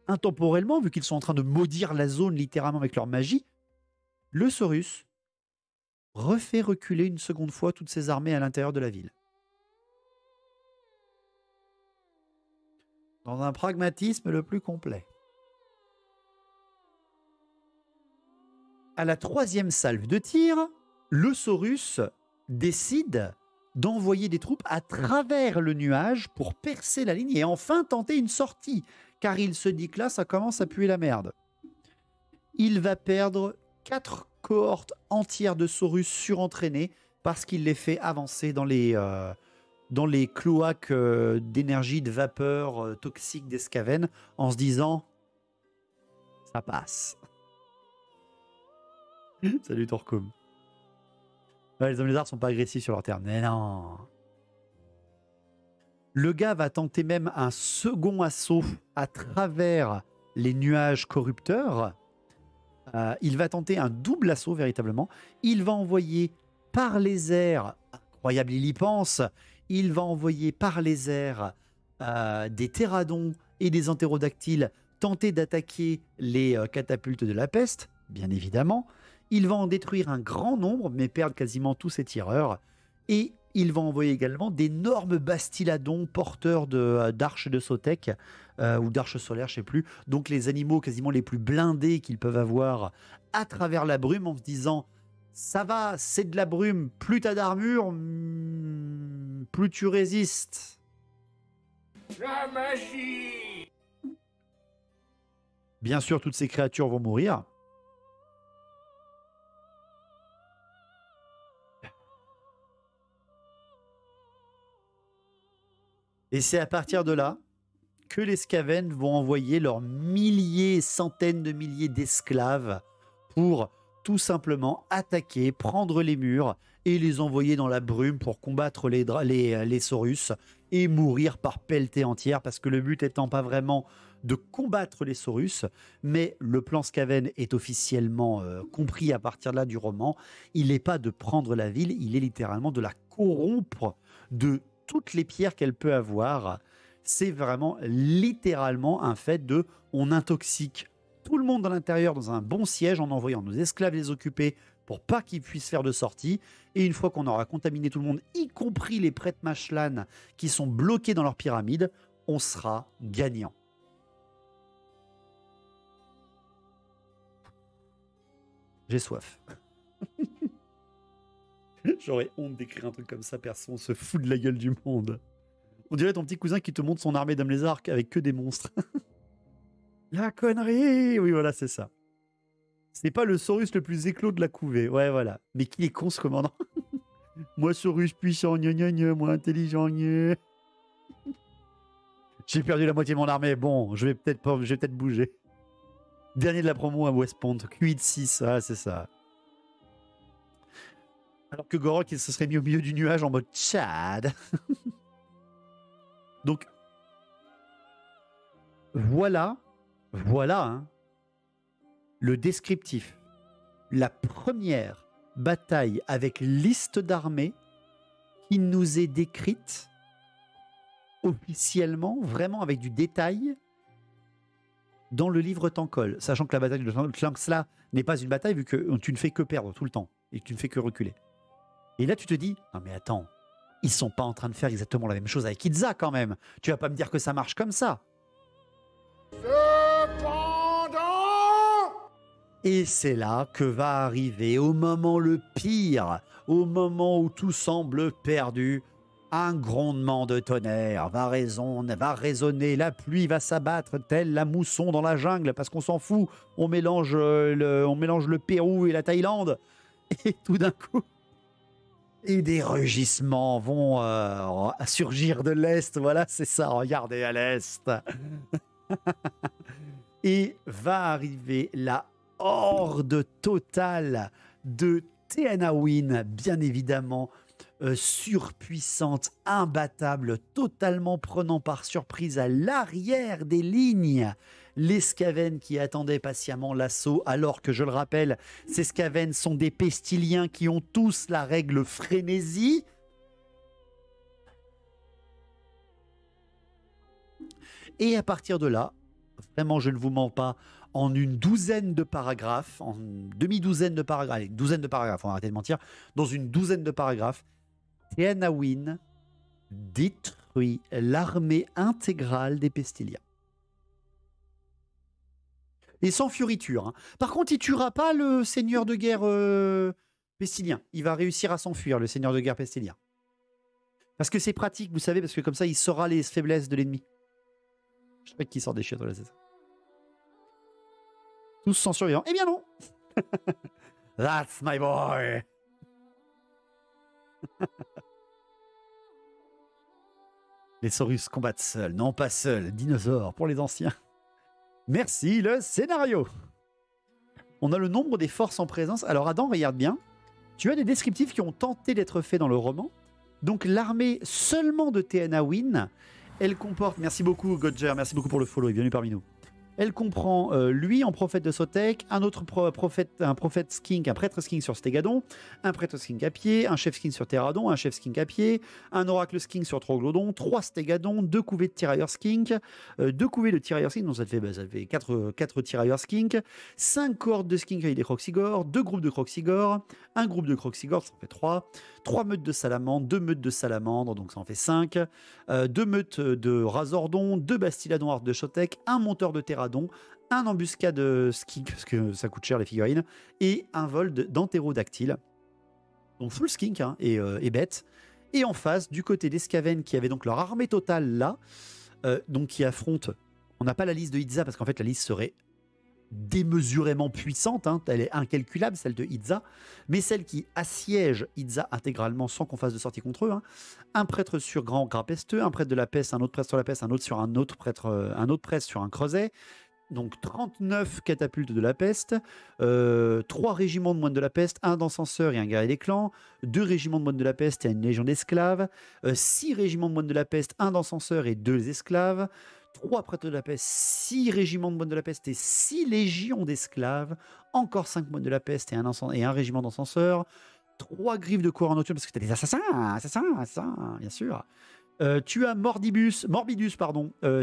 intemporellement, vu qu'ils sont en train de maudire la zone littéralement avec leur magie, le Saurus refait reculer une seconde fois toutes ses armées à l'intérieur de la ville. Dans un pragmatisme le plus complet. À la troisième salve de tir, le Saurus décide d'envoyer des troupes à travers le nuage pour percer la ligne et enfin tenter une sortie, car il se dit que là, ça commence à puer la merde. Il va perdre 4 cohortes entières de Saurus surentraînés parce qu'il les fait avancer dans les cloaques d'énergie, de vapeur toxique des Skaven en se disant « ça passe ». Salut Torcom. Ouais, les hommes lézards sont pas agressifs sur leur terme. Mais non. Le gars va tenter même un second assaut à travers les nuages corrupteurs. Il va tenter un double assaut véritablement. Il va envoyer par les airs, incroyable il y pense, il va envoyer par les airs des pteradons et des entérodactyles tenter d'attaquer les catapultes de la peste, bien évidemment. Il va en détruire un grand nombre, mais perdre quasiment tous ses tireurs. Et il va envoyer également d'énormes bastiladons porteurs d'arches de Sotek ou d'arches solaires, je ne sais plus. Donc les animaux quasiment les plus blindés qu'ils peuvent avoir à travers la brume en se disant « ça va, c'est de la brume, plus t'as d'armure, plus tu résistes ». La magie! Bien sûr, toutes ces créatures vont mourir. Et c'est à partir de là que les Skaven vont envoyer leurs milliers, centaines de milliers d'esclaves pour tout simplement attaquer, prendre les murs et les envoyer dans la brume pour combattre les Saurus et mourir par pelletée entière, parce que le but étant pas vraiment de combattre les Saurus, mais le plan Skaven est officiellement compris à partir de là du roman. Il n'est pas de prendre la ville, il est littéralement de la corrompre de toutes les pierres qu'elle peut avoir. C'est vraiment littéralement un fait de on intoxique tout le monde à l'intérieur dans un bon siège en envoyant nos esclaves les occuper pour pas qu'ils puissent faire de sortie. Et une fois qu'on aura contaminé tout le monde, y compris les prêtres Mashlan qui sont bloqués dans leur pyramide, on sera gagnant. J'ai soif. J'aurais honte d'écrire un truc comme ça, perso, on se fout de la gueule du monde. On dirait ton petit cousin qui te montre son armée d'hommes lézards avec que des monstres. La connerie! Oui, voilà, c'est ça. C'est pas le Saurus le plus éclos de la couvée. Ouais, voilà. Mais qui est con, ce commandant? Moi, Saurus puissant, gna gna gna, moi intelligent, gna. J'ai perdu la moitié de mon armée. Bon, je vais peut-être bouger. Dernier de la promo à West Point. QI de 6, ah, c'est ça. Alors que Gorok, il se serait mis au milieu du nuage en mode Tchad. Donc, voilà, hein, le descriptif. La première bataille avec liste d'armées qui nous est décrite officiellement, vraiment avec du détail, dans le livre Tankol. Sachant que la bataille de Tlanxla n'est pas une bataille vu que tu ne fais que perdre tout le temps et que tu ne fais que reculer. Et là, tu te dis, non mais attends, ils sont pas en train de faire exactement la même chose avec Itza quand même. Tu vas pas me dire que ça marche comme ça. Cependant, Et c'est là que va arriver, au moment le pire, au moment où tout semble perdu, un grondement de tonnerre va résonner, la pluie va s'abattre telle la mousson dans la jungle, parce qu'on s'en fout, on mélange le Pérou et la Thaïlande, et tout d'un coup, et des rugissements vont surgir de l'Est, voilà, c'est ça, regardez à l'Est. Et va arriver la horde totale de Teanawin, bien évidemment, surpuissante, imbattable, totalement prenant par surprise à l'arrière des lignes les Skaven qui attendaient patiemment l'assaut, alors que, je le rappelle, ces Skaven sont des pestiliens qui ont tous la règle frénésie. Et à partir de là, vraiment je ne vous mens pas, en une douzaine de paragraphes, en demi-douzaine de paragraphes, allez, une douzaine de paragraphes, on va arrêter de mentir, dans une douzaine de paragraphes, Teanawin détruit l'armée intégrale des Pestiliens. Et sans fioriture. Hein. Par contre, il tuera pas le seigneur de guerre pestilien. Il va réussir à s'enfuir, le seigneur de guerre pestilien. Parce que c'est pratique, vous savez, parce que comme ça, il saura les faiblesses de l'ennemi. Je sais pas qui sort des chiottes, voilà, c'est ça. Tous sans survivants. Eh bien non. That's my boy. Les Saurus combattent seuls, non pas seuls, dinosaures pour les anciens. Merci le scénario. On a le nombre des forces en présence. Alors Adam, regarde bien. Tu as des descriptifs qui ont tenté d'être faits dans le roman. Donc l'armée seulement de Téhénawyn, elle comporte... Merci beaucoup Godger, merci beaucoup pour le follow, il est bienvenue parmi nous. Elle comprend lui en prophète de Sotek, un autre prophète skink, un prêtre skink sur Stégadon, un prêtre skink à pied, un chef skink sur Terradon, un chef skink à pied, un oracle skink sur Troglodyon, 3 Stégadons, 2 couvées de tirailleurs skink, 2 couvées de tirailleurs skink, donc ça fait 4 tirailleurs skink, 5 cohortes de skink avec des croxigores, 2 groupes de croxigores, un groupe de croxigores, ça en fait 3, 3 meutes de salamandres, 2 meutes de salamandres, donc ça en fait 5, 2 meutes de razordons, 2 bastiladons art de Shotek, un monteur de Terradon, un embuscade skink, parce que ça coûte cher les figurines, et un vol d'antérodactyle. Donc full skink hein, et bête. Et en face, du côté des Skaven, qui avaient donc leur armée totale là, donc qui affrontent... On n'a pas la liste de Itza, parce qu'en fait la liste serait démesurément puissante, hein, elle est incalculable celle de Itza, mais celle qui assiège Itza intégralement sans qu'on fasse de sortie contre eux, hein. Un prêtre sur grand grapesteux, un prêtre de la peste, un autre prêtre sur la peste, un autre sur un autre prêtre, un autre prêtre sur un creuset, donc 39 catapultes de la peste, 3 régiments de moines de la peste, un d'encenseurs et un guerrier des clans, 2 régiments de moines de la peste et une légion d'esclaves, 6 régiments de moines de la peste, un d'encenseurs et 2 esclaves, 3 prêtres de la peste, 6 régiments de moines de la peste et 6 légions d'esclaves, encore 5 moines de la peste et un régiment d'encenseurs, 3 griffes de coureur nocturne, parce que tu as des assassins, bien sûr. Tu as Morbidus,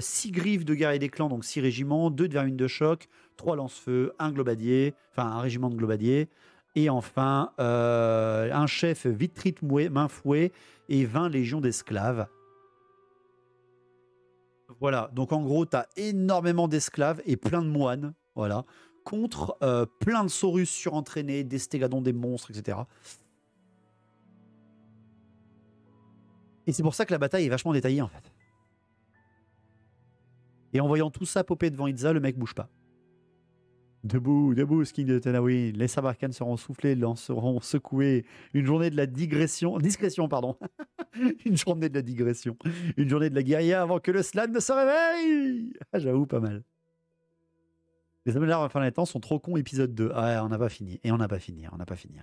6 griffes de guerriers des clans, donc 6 régiments, 2 de vermines de choc, 3 lance-feu, un globadier, enfin un régiment de globadier, et enfin un chef vitrite main fouet et 20 légions d'esclaves. Voilà, donc en gros, tu as énormément d'esclaves et plein de moines, voilà, contre plein de saurus surentraînés, des stégadons, des monstres, etc. Et c'est pour ça que la bataille est vachement détaillée, en fait. Et en voyant tout ça popper devant Itza, le mec bouge pas. Debout, debout, Skin de Téhénawyn. Les sabarcanes seront soufflés, seront secoués. Une journée de la discrétion, pardon. Une journée de la digression. Une journée de la guérilla avant que le slan ne se réveille. Ah, j'avoue, pas mal. Les Améliores à la fin des temps sont trop cons, épisode 2. Ah, on n'a pas fini. Et on n'a pas fini. On n'a pas fini.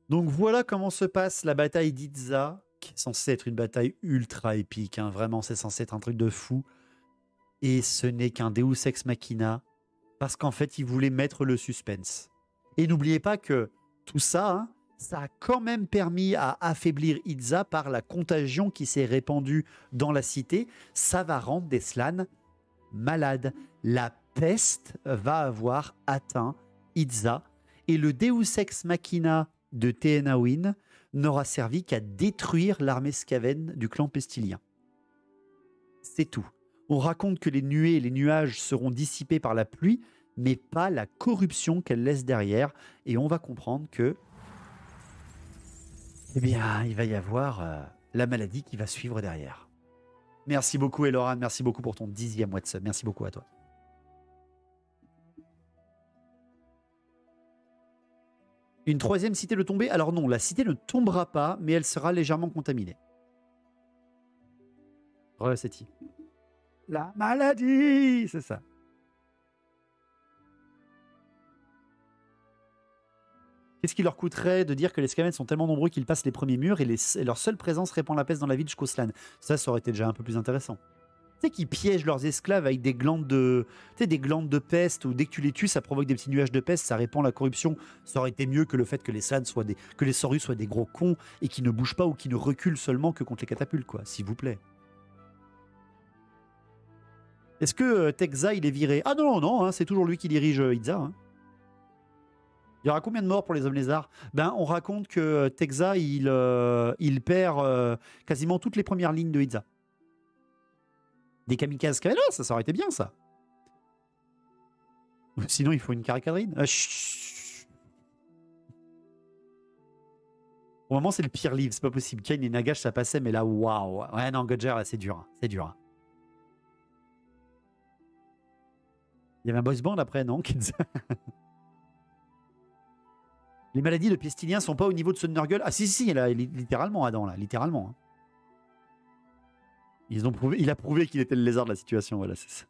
Donc voilà comment se passe la bataille d'Itza, qui est censée être une bataille ultra épique. Hein. Vraiment, c'est censé être un truc de fou. Et ce n'est qu'un Deus Ex Machina. Parce qu'en fait, il voulait mettre le suspense. Et n'oubliez pas que tout ça, hein, ça a quand même permis à affaiblir Itza par la contagion qui s'est répandue dans la cité. Ça va rendre des slans malades. La peste va avoir atteint Itza. Et le Deus Ex Machina de Téhénawyn n'aura servi qu'à détruire l'armée Skaven du clan pestilien. C'est tout. On raconte que les nuées et les nuages seront dissipés par la pluie, mais pas la corruption qu'elle laisse derrière. Et on va comprendre que, eh bien, il va y avoir la maladie qui va suivre derrière. Merci beaucoup, Eloran. Merci beaucoup pour ton 10e mois de sub. Merci beaucoup à toi. Une 3e cité de tomber? Alors non, la cité ne tombera pas, mais elle sera légèrement contaminée. Re-Seti. La maladie, c'est ça. Qu'est-ce qui leur coûterait de dire que les Skaven sont tellement nombreux qu'ils passent les premiers murs et leur seule présence répand la peste dans la ville jusqu'au Slan? Ça aurait été déjà un peu plus intéressant. Tu sais qu'ils piègent leurs esclaves avec des glandes de, des glandes de peste, où dès que tu les tues, ça provoque des petits nuages de peste, ça répand la corruption. Ça aurait été mieux que le fait que les Slans que les Saurus soient des gros cons et qui ne bougent pas ou qui ne reculent seulement que contre les catapultes, quoi, s'il vous plaît. Est-ce que Tekza, il est viré? Ah non, non, hein, c'est toujours lui qui dirige Itza. Hein. Il y aura combien de morts pour les hommes lézards? Ben, on raconte que Tekza, il perd quasiment toutes les premières lignes de Itza. Des kamikazes Skaven, ça aurait été bien, ça. Sinon, il faut une caracadrine. Au moment, c'est le pire livre, c'est pas possible. Kane et Nagash, ça passait, mais là, waouh. Ouais, non, Godger, là, c'est dur. C'est dur. Il y avait un boys band après, non? Les maladies de pestilien sont pas au niveau de ceux de Nurgle. Ah si, là, littéralement, Adam, là, littéralement. Hein. Il a prouvé qu'il était le lézard de la situation, voilà, c'est ça.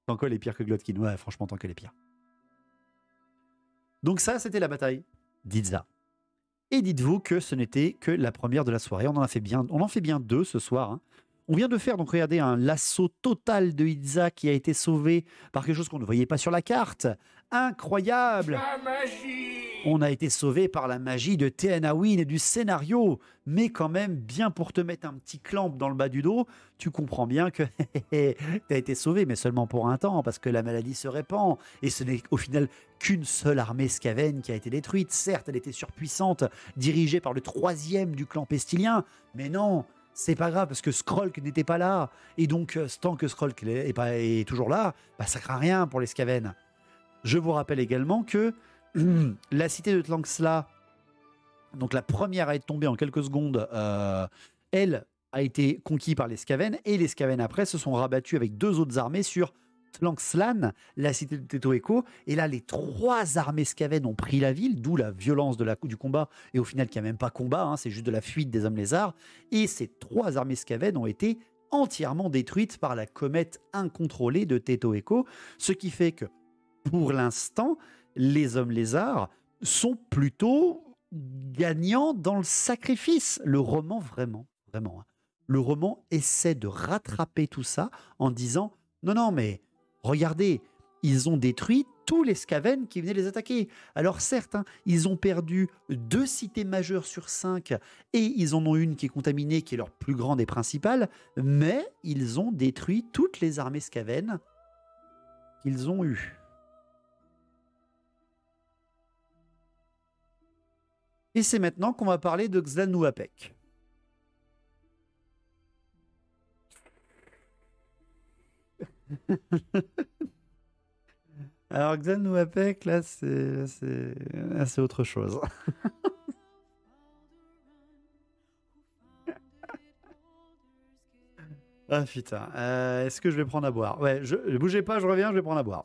Tankel est pire que Glotkin. Ouais, franchement, Tankel est pire. Donc ça, c'était la bataille d'Itza. Et dites-vous que ce n'était que la première de la soirée. On en fait bien 2 ce soir, hein. On vient de faire, donc regardez, un l'assaut total de Itza qui a été sauvé par quelque chose qu'on ne voyait pas sur la carte. Incroyable! La magie. On a été sauvé par la magie de Téhénawyn et du scénario. Mais quand même, bien pour te mettre un petit clamp dans le bas du dos, tu comprends bien que tu as été sauvé, mais seulement pour un temps, parce que la maladie se répand. Et ce n'est au final qu'une seule armée Skaven qui a été détruite. Certes, elle était surpuissante, dirigée par le 3e du clan pestilien, mais non, c'est pas grave, parce que Skrulk n'était pas là. Et donc, tant que Skrulk est toujours là, bah, ça craint rien pour les Skaven. Je vous rappelle également que la cité de Tlanxla, donc la première à être tombée en quelques secondes, elle a été conquise par les Skaven, et les Skaven après se sont rabattus avec 2 autres armées sur Tlanxlan, la cité de Tetoeko, et là les 3 armées Skaven ont pris la ville, d'où la violence du combat, et au final qu'il n'y a même pas combat, hein, c'est juste de la fuite des hommes lézards, et ces 3 armées Skaven ont été entièrement détruites par la comète incontrôlée de Tetoeko, ce qui fait que pour l'instant, les hommes lézards sont plutôt gagnants dans le sacrifice. Le roman, vraiment, hein, le roman essaie de rattraper tout ça en disant « Non, mais regardez, ils ont détruit tous les Skaven qui venaient les attaquer. Alors certes, hein, ils ont perdu 2 cités majeures sur 5 et ils en ont une qui est contaminée, qui est leur plus grande et principale, mais ils ont détruit toutes les armées Skaven qu'ils ont eues. » Et c'est maintenant qu'on va parler de Xlan-Nu-Apek. Alors Xlan-Nu-Apek, là, c'est autre chose. Ah putain, est-ce que je vais prendre à boire? Ouais, bougez pas, je reviens, je vais prendre à boire.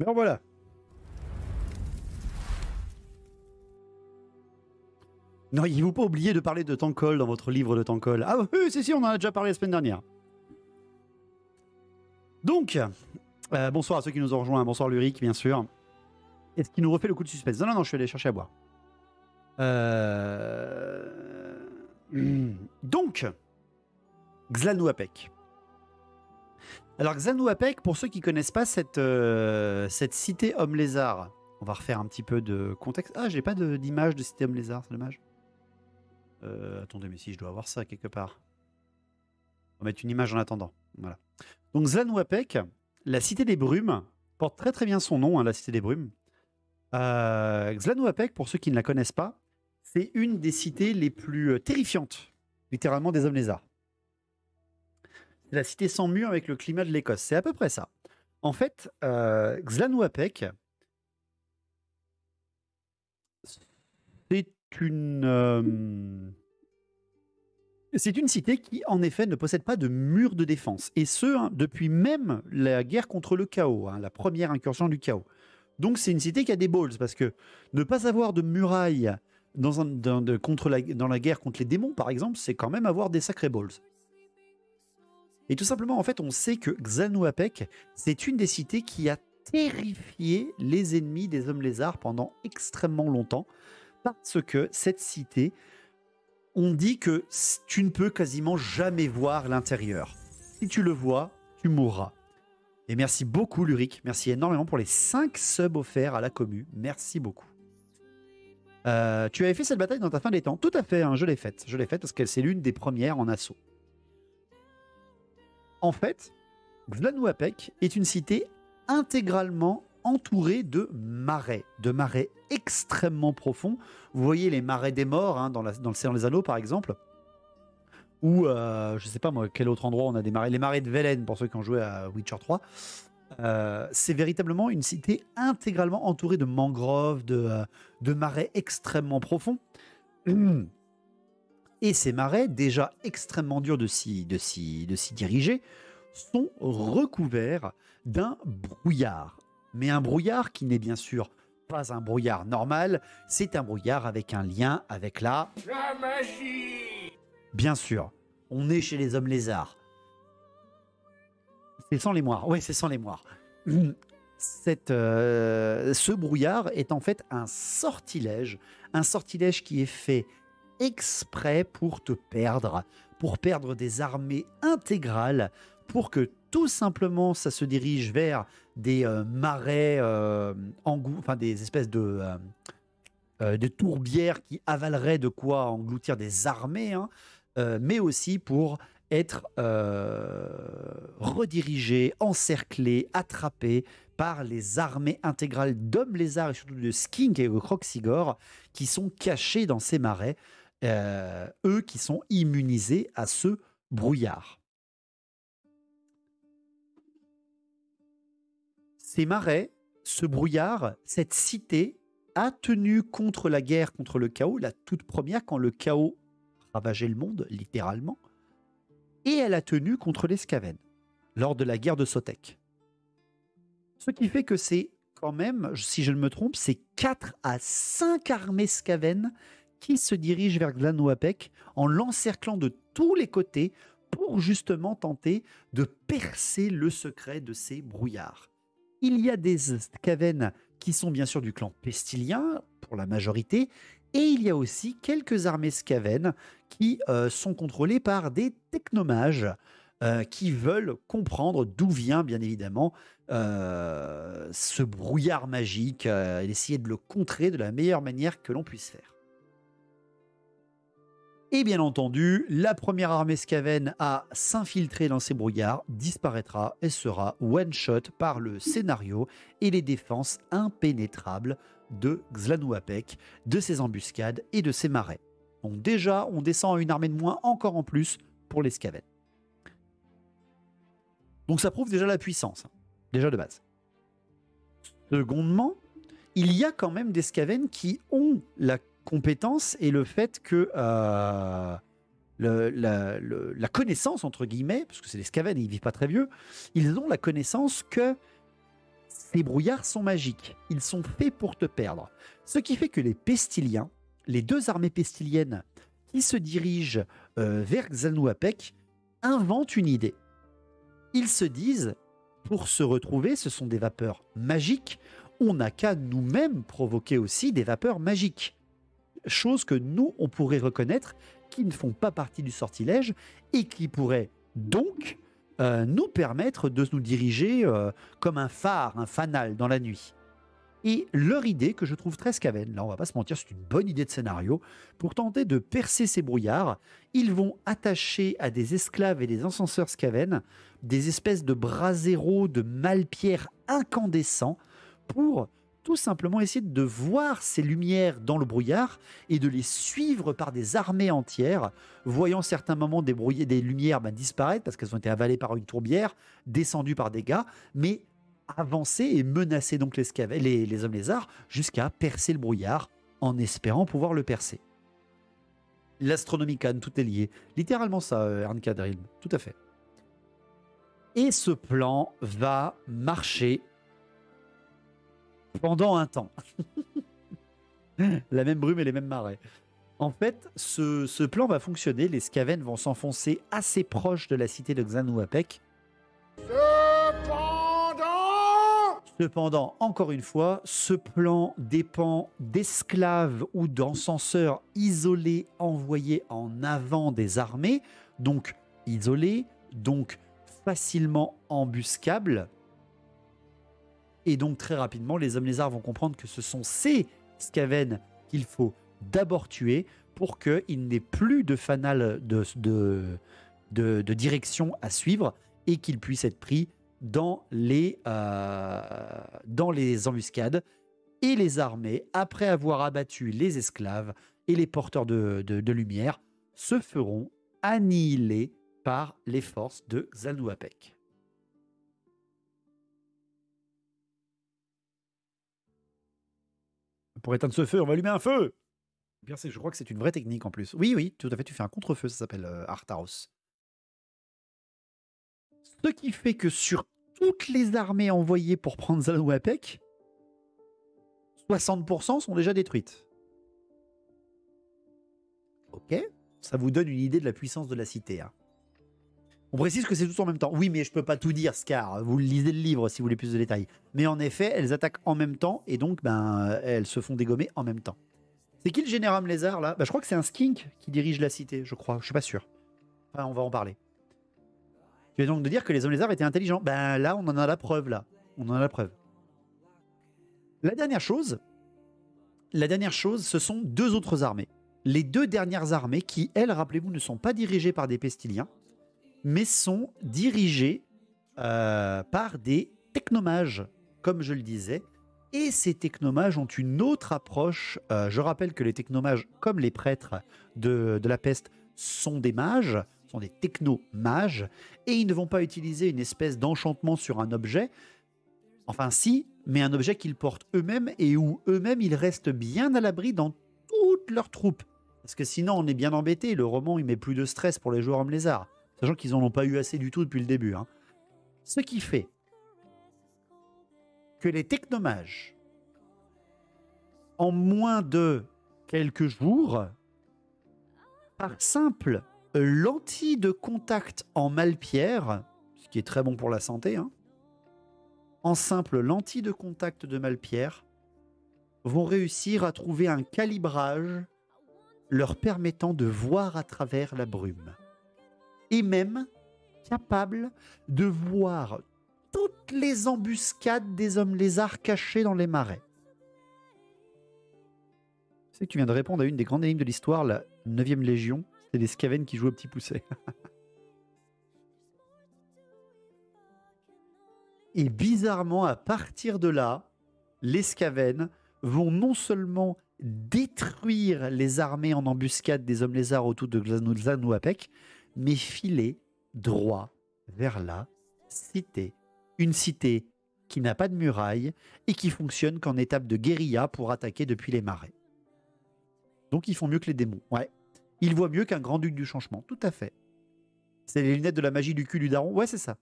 Mais voilà. Non, il ne faut pas oublier de parler de Tankol dans votre livre de Tankol. Ah oui, si, on en a déjà parlé la semaine dernière. Donc, bonsoir à ceux qui nous ont rejoints. Bonsoir Luric, bien sûr. Est-ce qu'il nous refait le coup de suspense? Non, je suis allé chercher à boire. Donc, Xlan-Nu-Apek. Alors Xlan-Nu-Apek, pour ceux qui ne connaissent pas cette cité homme lézard, on va refaire un petit peu de contexte. Ah, j'ai pas d'image de cité homme lézard, c'est dommage. Attendez, mais si je dois avoir ça quelque part. On va mettre une image en attendant. Voilà. Donc Xlan-Nu-Apek, la cité des brumes, porte très très bien son nom, hein, la cité des brumes. Xlan-Nu-Apek, pour ceux qui ne la connaissent pas, c'est une des cités les plus terrifiantes, littéralement, des hommes lézards. C'est la cité sans mur avec le climat de l'Écosse. C'est à peu près ça. En fait, Xlan-Nu-Apek, c'est une cité qui, en effet, ne possède pas de mur de défense. Et ce, hein, depuis même la guerre contre le chaos, hein, la première incursion du chaos. Donc c'est une cité qui a des balls, parce que ne pas avoir de muraille dans la guerre contre les démons, par exemple, c'est quand même avoir des sacrés balls. Et tout simplement, en fait, on sait que Xlan-Nu-Apek, c'est une des cités qui a terrifié les ennemis des hommes lézards pendant extrêmement longtemps, parce que cette cité, on dit que tu ne peux quasiment jamais voir l'intérieur. Si tu le vois, tu mourras. Et merci beaucoup, Luric. Merci énormément pour les 5 subs offerts à la commu. Merci beaucoup. Tu avais fait cette bataille dans ta fin des temps. Tout à fait, hein, je l'ai faite. Je l'ai faite parce que c'est l'une des premières en assaut. En fait, Xlanu-Apek est une cité intégralement entourée de marais extrêmement profonds. Vous voyez les marais des morts hein, dans le Seigneur des Anneaux, par exemple. Ou, je ne sais pas moi, quel autre endroit on a des marais. Les marais de Velen, pour ceux qui ont joué à Witcher 3. C'est véritablement une cité intégralement entourée de mangroves, de marais extrêmement profonds. Et ces marais, déjà extrêmement durs de s'y diriger, sont recouverts d'un brouillard. Mais un brouillard qui n'est bien sûr pas un brouillard normal, c'est un brouillard avec un lien avec la magie. Bien sûr, on est chez les hommes lézards. C'est sans les moires. Oui, c'est sans les moires. Ce brouillard est en fait un sortilège qui est fait exprès pour te perdre, pour perdre des armées intégrales, pour que tout simplement ça se dirige vers des marais enfin des espèces de tourbières qui avaleraient de quoi engloutir des armées, hein, mais aussi pour être redirigé, encerclé, attrapé par les armées intégrales d'hommes lézards et surtout de skinks et de croxigores qui sont cachés dans ces marais, eux qui sont immunisés à ce brouillard. Ces marais, ce brouillard, cette cité a tenu contre la guerre contre le chaos, la toute première quand le chaos ravageait le monde, littéralement, et elle a tenu contre les Skaven lors de la guerre de Sotek. Ce qui fait que c'est quand même, si je ne me trompe, c'est 4 à 5 armées Skaven qui se dirigent vers Xlanu-Apek en l'encerclant de tous les côtés pour justement tenter de percer le secret de ces brouillards. Il y a des Skaven qui sont bien sûr du clan pestilien, pour la majorité, et il y a aussi quelques armées Skaven qui sont contrôlées par des technomages qui veulent comprendre d'où vient, bien évidemment, ce brouillard magique et essayer de le contrer de la meilleure manière que l'on puisse faire. Et bien entendu, la première armée Skaven à s'infiltrer dans ces brouillards disparaîtra et sera one-shot par le scénario et les défenses impénétrables de Xlanu-Apek, de ses embuscades et de ses marais. Donc déjà, on descend à une armée de moins, encore en plus, pour les Skaven. Donc ça prouve déjà la puissance, déjà de base. Secondement, il y a quand même des Skaven qui ont la compétence et le fait que la connaissance, entre guillemets, parce que c'est des Skaven et ils vivent pas très vieux, ils ont la connaissance que ces brouillards sont magiques. Ils sont faits pour te perdre. Ce qui fait que les Pestiliens, les deux armées pestiliennes qui se dirigent vers Xlanu-Apek, inventent une idée. Ils se disent, pour se retrouver, ce sont des vapeurs magiques, on n'a qu'à nous-mêmes provoquer aussi des vapeurs magiques. Chose que nous, on pourrait reconnaître, qui ne font pas partie du sortilège et qui pourraient donc nous permettre de nous diriger comme un phare, un fanal dans la nuit. Et leur idée, que je trouve très Skaven, là on va pas se mentir, c'est une bonne idée de scénario, pour tenter de percer ces brouillards, ils vont attacher à des esclaves et des encenseurs Skaven des espèces de braséros de malpierre incandescents pour tout simplement essayer de voir ces lumières dans le brouillard et de les suivre par des armées entières, voyant certains moments des lumières disparaître parce qu'elles ont été avalées par une tourbière, descendues par des gars, mais avancer et menacer donc les hommes lézards jusqu'à percer le brouillard en espérant pouvoir le percer. L'Astronomicon, tout est lié. Littéralement ça, Ernkadrim, tout à fait. Et ce plan va marcher pendant un temps. La même brume et les mêmes marais. En fait, ce plan va fonctionner. Les Skaven vont s'enfoncer assez proche de la cité de Xlanu-Apek. Cependant, encore une fois, ce plan dépend d'esclaves ou d'encenseurs isolés envoyés en avant des armées, donc isolés, donc facilement embuscables, Et donc, très rapidement, les hommes lézards vont comprendre que ce sont ces Skaven qu'il faut d'abord tuer pour qu'il n'ait plus de fanal de direction à suivre et qu'il puisse être pris dans les embuscades. Et les armées, après avoir abattu les esclaves et les porteurs de lumière, se feront annihiler par les forces de Xal'Nuapec. Pour éteindre ce feu, on va allumer un feu. Bien, je crois que c'est une vraie technique en plus. Oui, oui, tout à fait, tu fais un contre-feu, ça s'appelle Artharos. Ce qui fait que sur toutes les armées envoyées pour prendre Xal'Nuapec, 60% sont déjà détruites. Ok, ça vous donne une idée de la puissance de la cité. Hein. On précise que c'est tout en même temps. Oui, mais je peux pas tout dire, Scar. Vous lisez le livre si vous voulez plus de détails. Mais en effet, elles attaquent en même temps et donc elles se font dégommer en même temps. C'est qui le général lézard là? Je crois que c'est un skink qui dirige la cité, je crois. Je suis pas sûr. Enfin, on va en parler. Tu viens donc de dire que les hommes lézards étaient intelligents. Là, on en a la preuve là. On en a la preuve. La dernière chose, ce sont deux autres armées. Les deux dernières armées qui, elles, rappelez-vous, ne sont pas dirigées par des pestiliens, mais sont dirigées par des technomages, comme je le disais. Et ces technomages ont une autre approche. Je rappelle que les technomages, comme les prêtres de la peste, sont des mages, sont des technomages, et ils ne vont pas utiliser une espèce d'enchantement sur un objet. Enfin si, mais un objet qu'ils portent eux-mêmes et où eux-mêmes ils restent bien à l'abri dans toutes leurs troupes. Parce que sinon on est bien embêté, le roman il met plus de stress pour les joueurs hommes lézards. Sachant qu'ils n'en ont pas eu assez du tout depuis le début. Hein. Ce qui fait que les technomages, en moins de quelques jours, par simple lentille de contact en malpierre, ce qui est très bon pour la santé, hein, en simple lentille de contact de malpierre, vont réussir à trouver un calibrage leur permettant de voir à travers la brume. Et même capable de voir toutes les embuscades des hommes lézards cachés dans les marais. Tu sais que tu viens de répondre à une des grandes énigmes de l'histoire, la 9e Légion. C'est les Skaven qui jouent au petit poucet. Et bizarrement, à partir de là, les Skaven vont non seulement détruire les armées en embuscade des hommes lézards autour de Xal'Nuapec, mais filer droit vers la cité. Une cité qui n'a pas de muraille et qui fonctionne qu'en étape de guérilla pour attaquer depuis les marais. Donc ils font mieux que les démons. Ouais. Ils voient mieux qu'un grand-duc du changement. Tout à fait. C'est les lunettes de la magie du cul du daron. Ouais, c'est ça.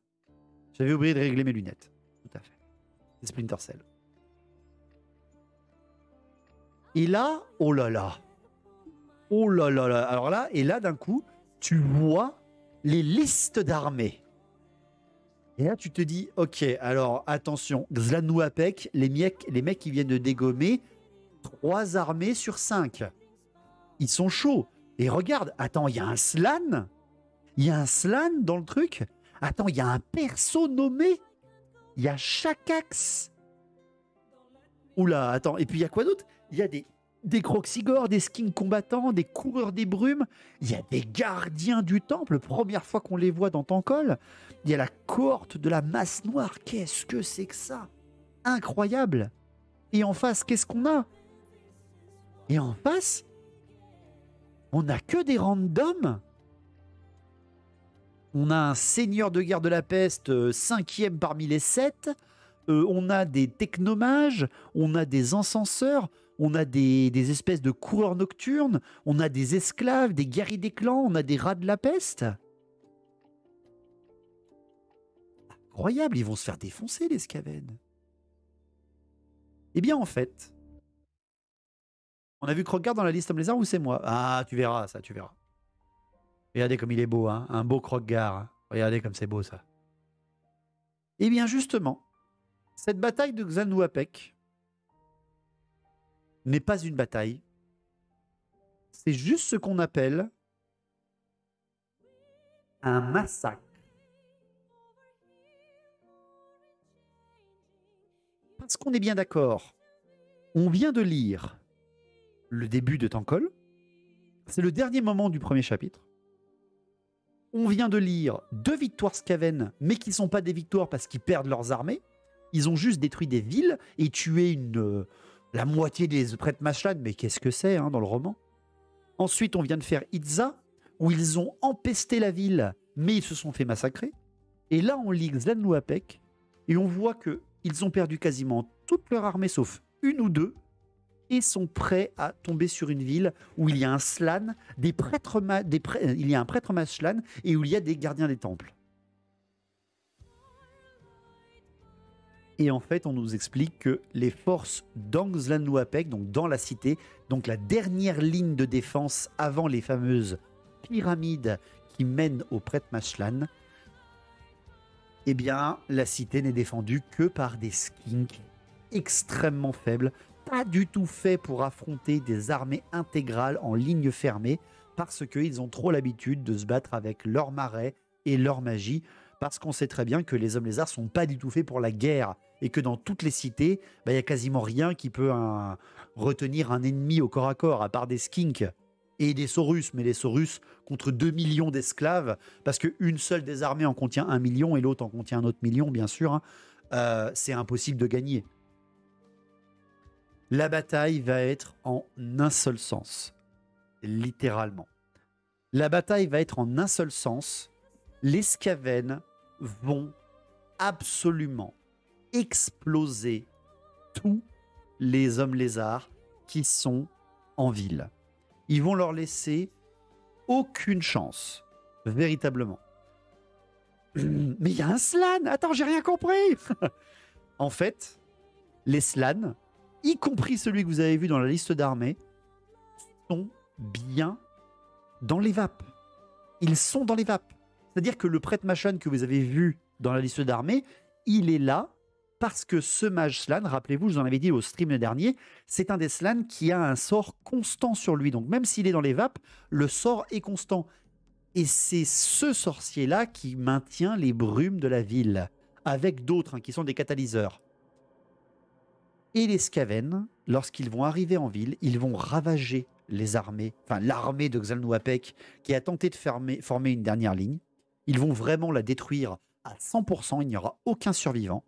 J'avais oublié de régler mes lunettes. Tout à fait. C'est Splinter Cell. Et là, oh là là. Oh là là là. Alors là, et là, d'un coup, tu vois les listes d'armées. Et là, tu te dis, ok, alors attention, Xal'Nuapec, les mecs qui viennent de dégommer 3 armées sur 5. Ils sont chauds. Et regarde, attends, il y a un Slann. Il y a un Slann dans le truc. Attends, il y a un perso nommé. Il y a Shakax. Oula, attends, et puis il y a quoi d'autre? Il y a des Croxigores, des skins combattants, des coureurs des brumes. Il y a des gardiens du temple, première fois qu'on les voit dans Tancol. Il y a la cohorte de la masse noire. Qu'est-ce que c'est que ça? Incroyable. Et en face, qu'est-ce qu'on a? Et en face, on n'a que des randoms. On a un seigneur de guerre de la peste, 5e parmi les 7. On a des technomages, on a des encenseurs, on a des espèces de coureurs nocturnes, on a des esclaves, des guerriers des clans, on a des rats de la peste. Incroyable, ils vont se faire défoncer les Skaven. Eh bien en fait, on a vu Krogar dans la liste Homme Lézard ou c'est moi? Ah, tu verras ça, tu verras. Regardez comme il est beau, hein, un beau Krogar. Hein. Regardez comme c'est beau ça. Eh bien justement, cette bataille de Xal'Nuapec n'est pas une bataille. C'est juste ce qu'on appelle un massacre. Parce qu'on est bien d'accord, on vient de lire le début de Tankol. C'est le dernier moment du premier chapitre. On vient de lire 2 victoires Skaven, mais qui ne sont pas des victoires parce qu'ils perdent leurs armées. Ils ont juste détruit des villes et tué la moitié des prêtres Mashlan. Mais qu'est-ce que c'est dans le roman? Ensuite, on vient de faire Itza, où ils ont empesté la ville, mais ils se sont fait massacrer. Et là, on lit Xlan-Nuapec, et on voit qu'ils ont perdu quasiment toute leur armée, sauf 1 ou 2, et sont prêts à tomber sur une ville où il y a un slan, il y a un prêtre Mashlan, et où il y a des gardiens des temples. Et en fait, on nous explique que les forces d'Anxlan-Nuapec, donc dans la cité, donc la dernière ligne de défense avant les fameuses pyramides qui mènent au prêtre Mashlan, eh bien, la cité n'est défendue que par des skinks extrêmement faibles, pas du tout faits pour affronter des armées intégrales en ligne fermée, parce qu'ils ont trop l'habitude de se battre avec leur marais et leur magie, parce qu'on sait très bien que les hommes lézards sont pas du tout faits pour la guerre, et que dans toutes les cités, il y a quasiment rien qui peut retenir un ennemi au corps à corps, à part des skinks et des saurus, mais les saurus contre 2 millions d'esclaves, parce qu'une seule des armées en contient 1 million et l'autre en contient un autre million, bien sûr, c'est impossible de gagner. La bataille va être en un seul sens, littéralement. La bataille va être en un seul sens. Les Skaven vont absolument exploser tous les hommes lézards qui sont en ville. Ils vont leur laisser aucune chance, véritablement. Mais il y a un slan. Attends, j'ai rien compris. En fait, les slans, y compris celui que vous avez vu dans la liste d'armées, sont bien dans les vapes. Ils sont dans les vapes. C'est-à-dire que le prêtre Mashlan que vous avez vu dans la liste d'armées, il est là parce que ce mage slan, rappelez-vous, je vous en avais dit au stream dernier, c'est un des slans qui a un sort constant sur lui. Donc même s'il est dans les vapes, le sort est constant. Et c'est ce sorcier-là qui maintient les brumes de la ville, avec d'autres qui sont des catalyseurs. Et les Skaven, lorsqu'ils vont arriver en ville, ils vont ravager les armées, enfin l'armée de Xal'Nuapec qui a tenté de former une dernière ligne. Ils vont vraiment la détruire à 100%, il n'y aura aucun survivant.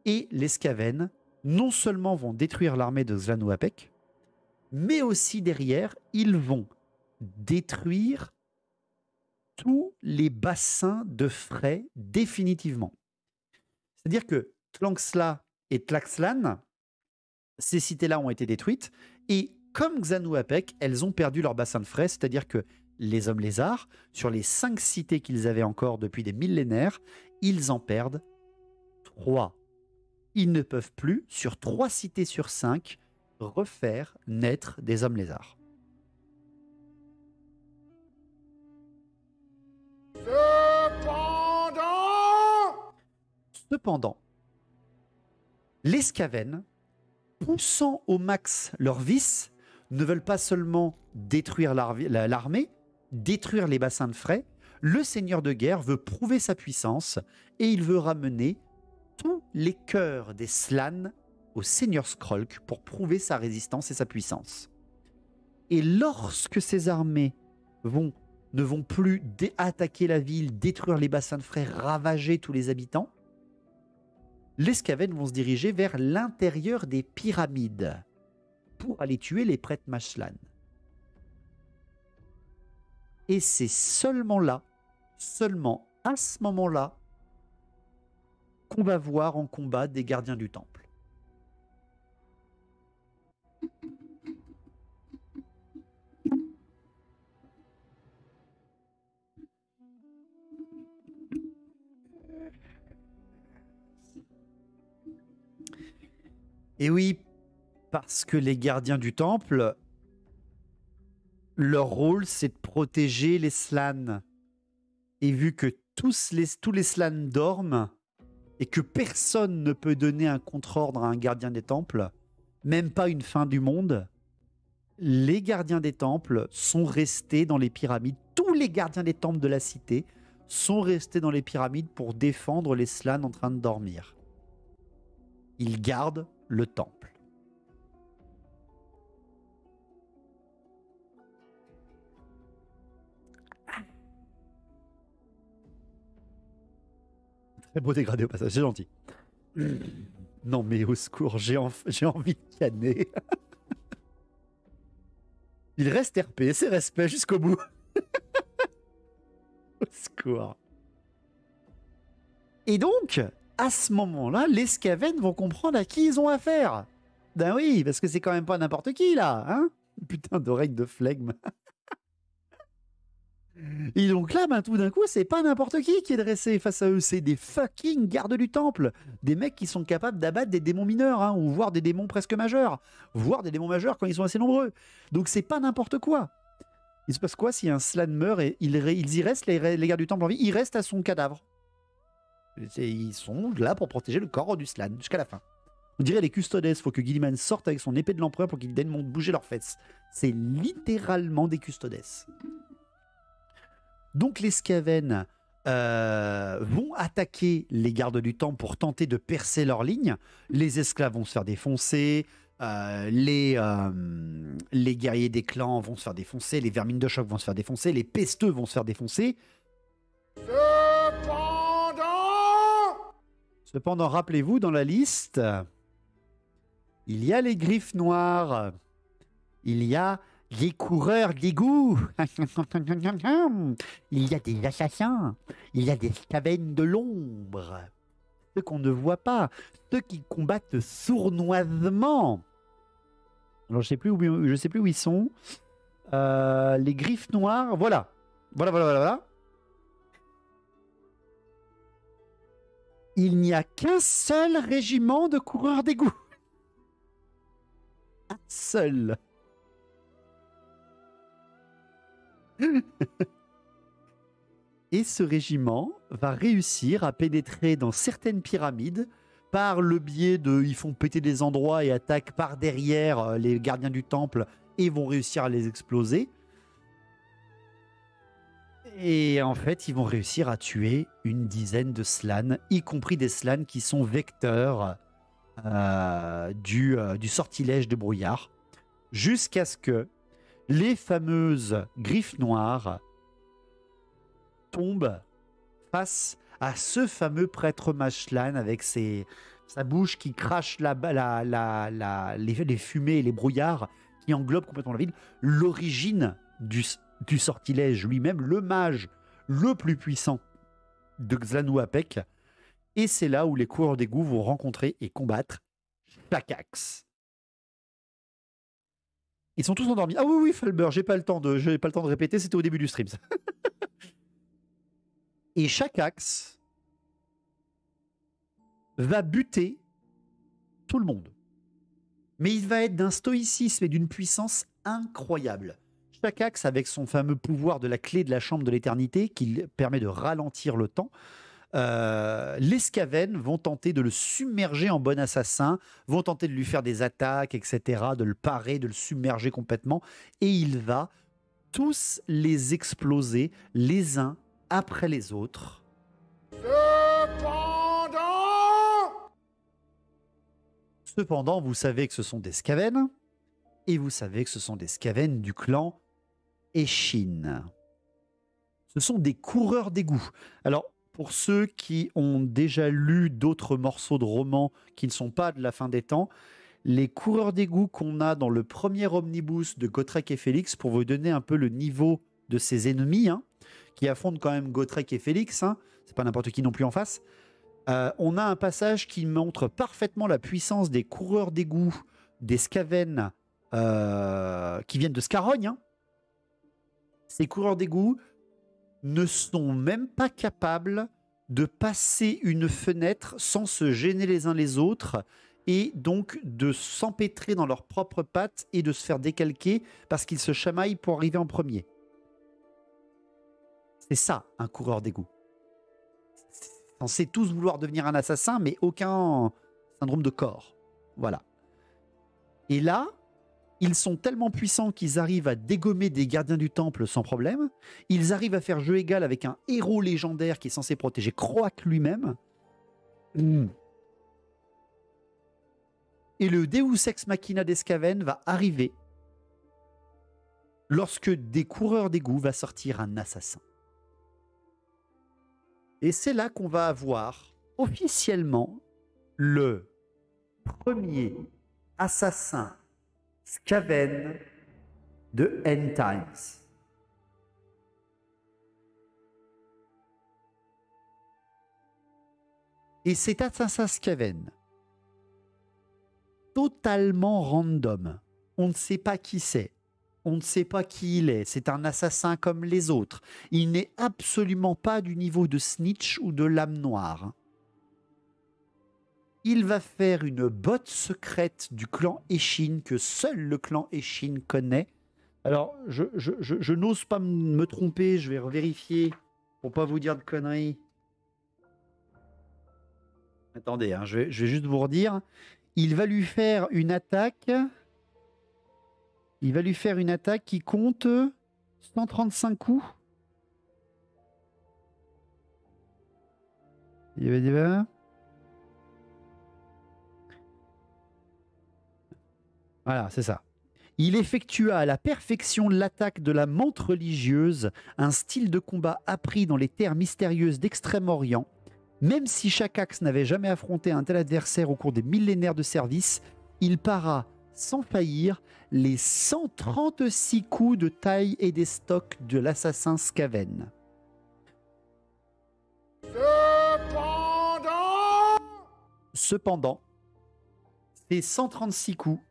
Et les Skaven, non seulement vont détruire l'armée de Xal'Nuapec, mais aussi derrière, ils vont détruire tous les bassins de frais définitivement. C'est-à-dire que Tlanxla et Tlaxlan, ces cités-là ont été détruites, et comme Xal'Nuapec, elles ont perdu leur bassin de frais, c'est-à-dire que les hommes lézards, sur les 5 cités qu'ils avaient encore depuis des millénaires, ils en perdent 3. Ils ne peuvent plus, sur 3 cités sur 5, refaire naître des hommes lézards. Cependant, les Skaven, poussant au max leur vice, ne veulent pas seulement détruire l'armée, détruire les bassins de frais. Le seigneur de guerre veut prouver sa puissance et il veut ramener tous les cœurs des slans au seigneur Skrolk pour prouver sa résistance et sa puissance. Et lorsque ces armées ne vont plus attaquer la ville, détruire les bassins de frais, ravager tous les habitants, les Skaven vont se diriger vers l'intérieur des pyramides pour aller tuer les prêtres Mashlan. Et c'est seulement là, seulement à ce moment-là, qu'on va voir en combat des gardiens du temple. Et oui, parce que les gardiens du temple, leur rôle, c'est de protéger les slans. Et vu que tous les slans dorment, et que personne ne peut donner un contre-ordre à un gardien des temples, même pas une fin du monde, les gardiens des temples sont restés dans les pyramides. Tous les gardiens des temples de la cité sont restés dans les pyramides pour défendre les slans en train de dormir. Ils gardent le temple. Très beau dégradé au passage, c'est gentil. Non mais au secours, j'ai envie de canner. Il reste RP, c'est respect jusqu'au bout. Au secours. Et donc, à ce moment-là, les Skaven vont comprendre à qui ils ont affaire. Ben oui, parce que c'est quand même pas n'importe qui, là. Hein, putain d'oreille de flegme. Et donc là, ben, tout d'un coup, c'est pas n'importe qui est dressé face à eux. C'est des fucking gardes du temple. Des mecs qui sont capables d'abattre des démons mineurs, hein, ou voire des démons presque majeurs. Voire des démons majeurs quand ils sont assez nombreux. Donc c'est pas n'importe quoi. Il se passe quoi si un Slann meurt et ils y restent, les gardes du temple en vie, ils restent à son cadavre. Ils sont là pour protéger le corps du Slann jusqu'à la fin. On dirait les custodes, faut que Guilliman sorte avec son épée de l'empereur pour qu'ils daignent bouger leurs fesses. C'est littéralement des custodes. Donc les Skaven vont attaquer les gardes du temple pour tenter de percer leur ligne. Les esclaves vont se faire défoncer, les guerriers des clans vont se faire défoncer, les vermines de choc vont se faire défoncer, les pesteux vont se faire défoncer. Cependant, rappelez-vous, dans la liste, il y a les griffes noires, il y a les coureurs d'égout, il y a des assassins, il y a des Skaven de l'ombre, ceux qu'on ne voit pas, ceux qui combattent sournoisement. Alors je sais plus où ils sont. Les griffes noires, voilà. Voilà. Il n'y a qu'un seul régiment de coureurs d'égout. Un seul. Et ce régiment va réussir à pénétrer dans certaines pyramides par le biais de... Ils font péter des endroits et attaquent par derrière les gardiens du temple et vont réussir à les exploser. Et en fait, ils vont réussir à tuer une dizaine de Slann, y compris des Slann qui sont vecteurs du sortilège de brouillard, jusqu'à ce que les fameuses griffes noires tombent face à ce fameux prêtre Mashlan avec sa bouche qui crache les fumées et les brouillards qui englobent complètement la ville. L'origine du sortilège lui-même, le mage le plus puissant de Xanu-Apek. Et c'est là où les coureurs d'égout vont rencontrer et combattre Shakax. Ils sont tous endormis. Ah oui, Falber, j'ai pas le temps de répéter, c'était au début du stream. Et Shakax va buter tout le monde. Mais il va être d'un stoïcisme et d'une puissance incroyable. Shakax, avec son fameux pouvoir de la clé de la chambre de l'éternité, qui permet de ralentir le temps, les Skaven vont tenter de le submerger en bon assassin, vont tenter de lui faire des attaques, etc., de le parer, de le submerger complètement, et il va tous les exploser les uns après les autres. Cependant, vous savez que ce sont des Skaven, et vous savez que ce sont des Skaven du clan Eshin. Ce sont des coureurs d'égout. Alors, pour ceux qui ont déjà lu d'autres morceaux de romans qui ne sont pas de la fin des temps, les coureurs d'égout qu'on a dans le premier omnibus de Gotrek et Félix, pour vous donner un peu le niveau de ces ennemis, hein, qui affrontent quand même Gotrek et Félix, hein, c'est pas n'importe qui non plus en face, on a un passage qui montre parfaitement la puissance des coureurs d'égout, des Skaven qui viennent de Scarogne. Hein. Ces coureurs d'égout ne sont même pas capables de passer une fenêtre sans se gêner les uns les autres et donc de s'empêtrer dans leurs propres pattes et de se faire décalquer parce qu'ils se chamaillent pour arriver en premier. C'est ça, un coureur d'égout. Censé tous vouloir devenir un assassin, mais aucun syndrome de corps. Voilà. Et là, ils sont tellement puissants qu'ils arrivent à dégommer des gardiens du temple sans problème. Ils arrivent à faire jeu égal avec un héros légendaire qui est censé protéger Croak lui-même. Et le Deus Ex Machina d'Escaven va arriver lorsque des coureurs d'égout va sortir un assassin. Et c'est là qu'on va avoir officiellement le premier assassin Skaven de End Times. Et cet assassin Skaven, totalement random, on ne sait pas qui c'est, on ne sait pas qui il est, c'est un assassin comme les autres. Il n'est absolument pas du niveau de Snitch ou de Lame Noire. Il va faire une botte secrète du clan Eshin que seul le clan Eshin connaît. Alors, je n'ose pas me tromper, je vais vérifier pour pas vous dire de conneries. Attendez, hein, je vais juste vous redire. Il va lui faire une attaque. Il va lui faire une attaque qui compte 135 coups. Il va dire. Voilà, c'est ça. Il effectua à la perfection l'attaque de la menthe religieuse, un style de combat appris dans les terres mystérieuses d'Extrême-Orient. Même si Shakax n'avait jamais affronté un tel adversaire au cours des millénaires de service, il para sans faillir les 136 coups de taille et des stocks de l'assassin Skaven. Cependant, ces 136 coups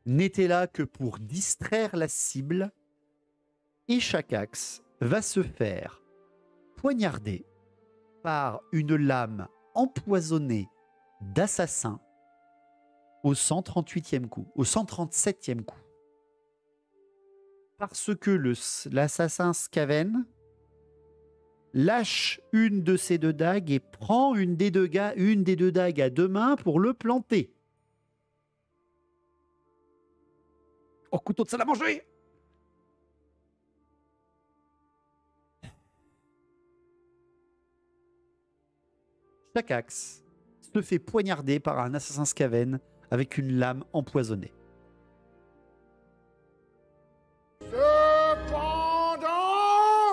n'étaient là que pour distraire la cible et Shakax va se faire poignarder par une lame empoisonnée d'assassin au 138e coup, au 137e coup. Parce que l'assassin Skaven lâche une de ses deux dagues et prend une des deux dagues à deux mains pour le planter. Oh, couteau de salle à manger! Shakax se fait poignarder par un assassin Skaven avec une lame empoisonnée.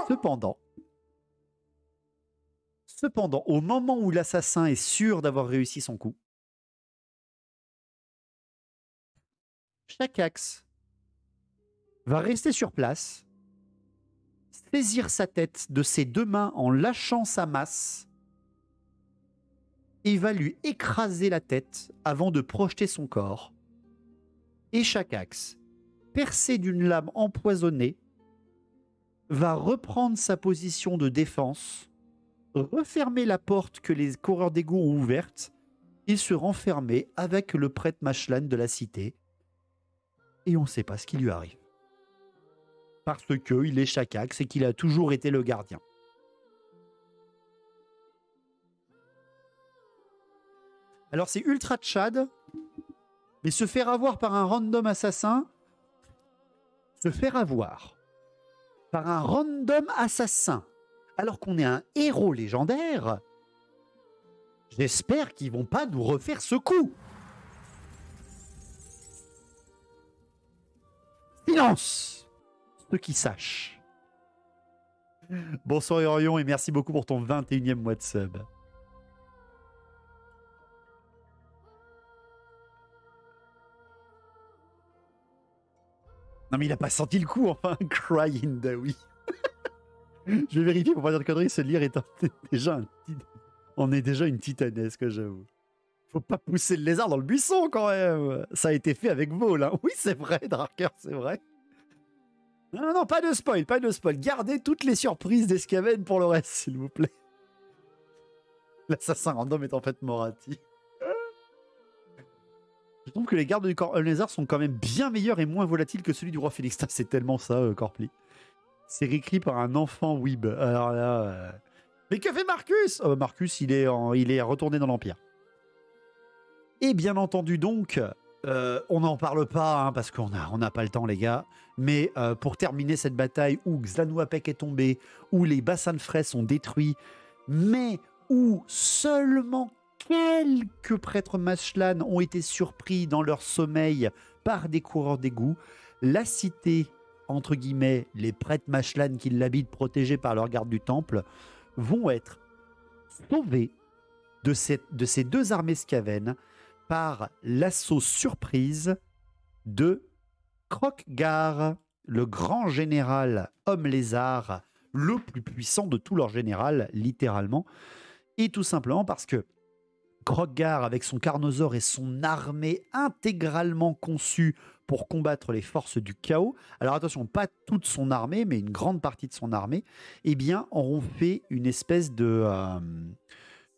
Cependant, au moment où l'assassin est sûr d'avoir réussi son coup, Shakax va rester sur place, saisir sa tête de ses deux mains en lâchant sa masse et va lui écraser la tête avant de projeter son corps. Et Shakax, percé d'une lame empoisonnée, va reprendre sa position de défense, refermer la porte que les coureurs d'égout ont ouverte et se renfermer avec le prêtre Mashlan de la cité. Et on ne sait pas ce qui lui arrive. Parce qu'il est Shakax et qu'il a toujours été le gardien. Alors c'est ultra tchad, mais se faire avoir par un random assassin, alors qu'on est un héros légendaire, j'espère qu'ils vont pas nous refaire ce coup. Silence, ceux qui sachent. Bonsoir Orion et merci beaucoup pour ton 21e mois de sub. Non mais il a pas senti le coup, enfin, crying Dawi. Je vais vérifier pour pas dire de conneries, ce lire est on est déjà une titanesque, j'avoue. Faut pas pousser le lézard dans le buisson quand même. Ça a été fait avec vol, hein. Oui, c'est vrai, Darker, c'est vrai. Non, pas de spoil. Gardez toutes les surprises d'Escaven pour le reste, s'il vous plaît. L'assassin random est en fait Morati. Je trouve que les gardes du lézard sont quand même bien meilleurs et moins volatiles que celui du roi Félix. C'est tellement ça, Corpli. C'est réécrit par un enfant weeb. Alors là, mais que fait Marcus? Marcus, il est retourné dans l'Empire. Et bien entendu donc, on n'en parle pas hein, parce qu'on n'a pas le temps les gars, mais pour terminer cette bataille où Xanuapek est tombé, où les Bassan Frey sont détruits, mais où seulement quelques prêtres Mashlan ont été surpris dans leur sommeil par des coureurs d'égout. La cité, entre guillemets, les prêtres Mashlan qui l'habitent, protégés par leur garde du temple, vont être sauvés de ces deux armées Skaven par l'assaut surprise de Krokgar, le grand général homme lézard, le plus puissant de tous leurs généraux, littéralement. Et tout simplement parce que Krokgar, avec son carnosaure et son armée intégralement conçue pour combattre les forces du chaos, alors attention, pas toute son armée, mais une grande partie de son armée, eh bien, auront fait une espèce de...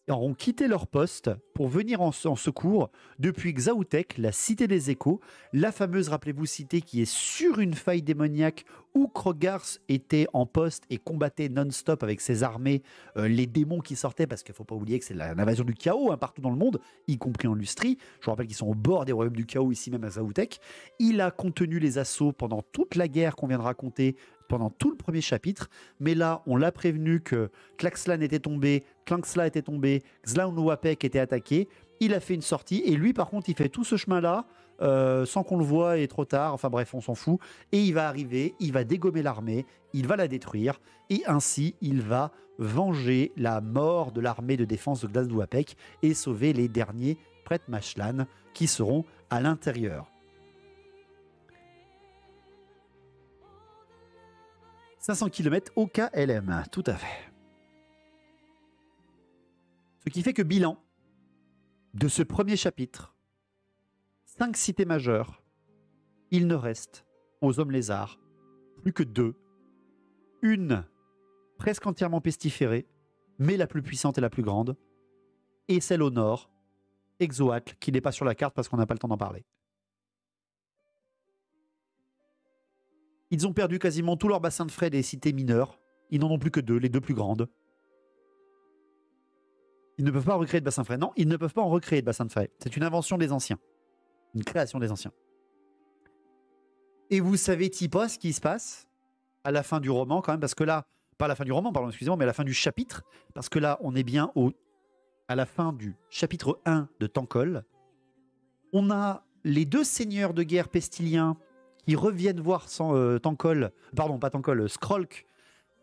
auront quitté leur poste pour venir en secours depuis Xautec, la cité des échos, la fameuse, rappelez-vous, cité qui est sur une faille démoniaque où Krokgar était en poste et combattait non-stop avec ses armées les démons qui sortaient, parce qu'il ne faut pas oublier que c'est l'invasion du chaos partout dans le monde, y compris en Lustrie. Je vous rappelle qu'ils sont au bord des royaumes du chaos, ici même à Xautec. Il a contenu les assauts pendant toute la guerre qu'on vient de raconter, pendant tout le premier chapitre, mais là, on l'a prévenu que Tlaxlan était tombé, Tlanxla était tombé, Xlaunwapek était attaqué, il a fait une sortie, et lui, par contre, il fait tout ce chemin-là, sans qu'on le voie, et trop tard, enfin bref, on s'en fout, et il va arriver, il va dégommer l'armée, il va la détruire, et ainsi, il va venger la mort de l'armée de défense de Xlaunwapek et sauver les derniers prêtres Mashlan qui seront à l'intérieur. 500 km au KLM, tout à fait. Ce qui fait que bilan de ce premier chapitre, 5 cités majeures, il ne reste aux hommes lézards plus que 2. Une presque entièrement pestiférée, mais la plus puissante et la plus grande, et celle au nord, Exoatl, qui n'est pas sur la carte parce qu'on n'a pas le temps d'en parler. Ils ont perdu quasiment tout leur bassin de frais des cités mineures. Ils n'en ont plus que 2, les 2 plus grandes. Ils ne peuvent pas recréer de bassin de frais. Non, ils ne peuvent pas en recréer de bassin de frais. C'est une invention des anciens. Une création des anciens. Et vous savez, Tipa, ce qui se passe à la fin du roman, quand même, parce que là, pas à la fin du roman, pardon, excusez-moi, mais à la fin du chapitre, parce que là, on est bien à la fin du chapitre 1 de Tankol. On a les 2 seigneurs de guerre pestiliens qui reviennent voir Tankol, pardon, pas Tankol, Skrolk,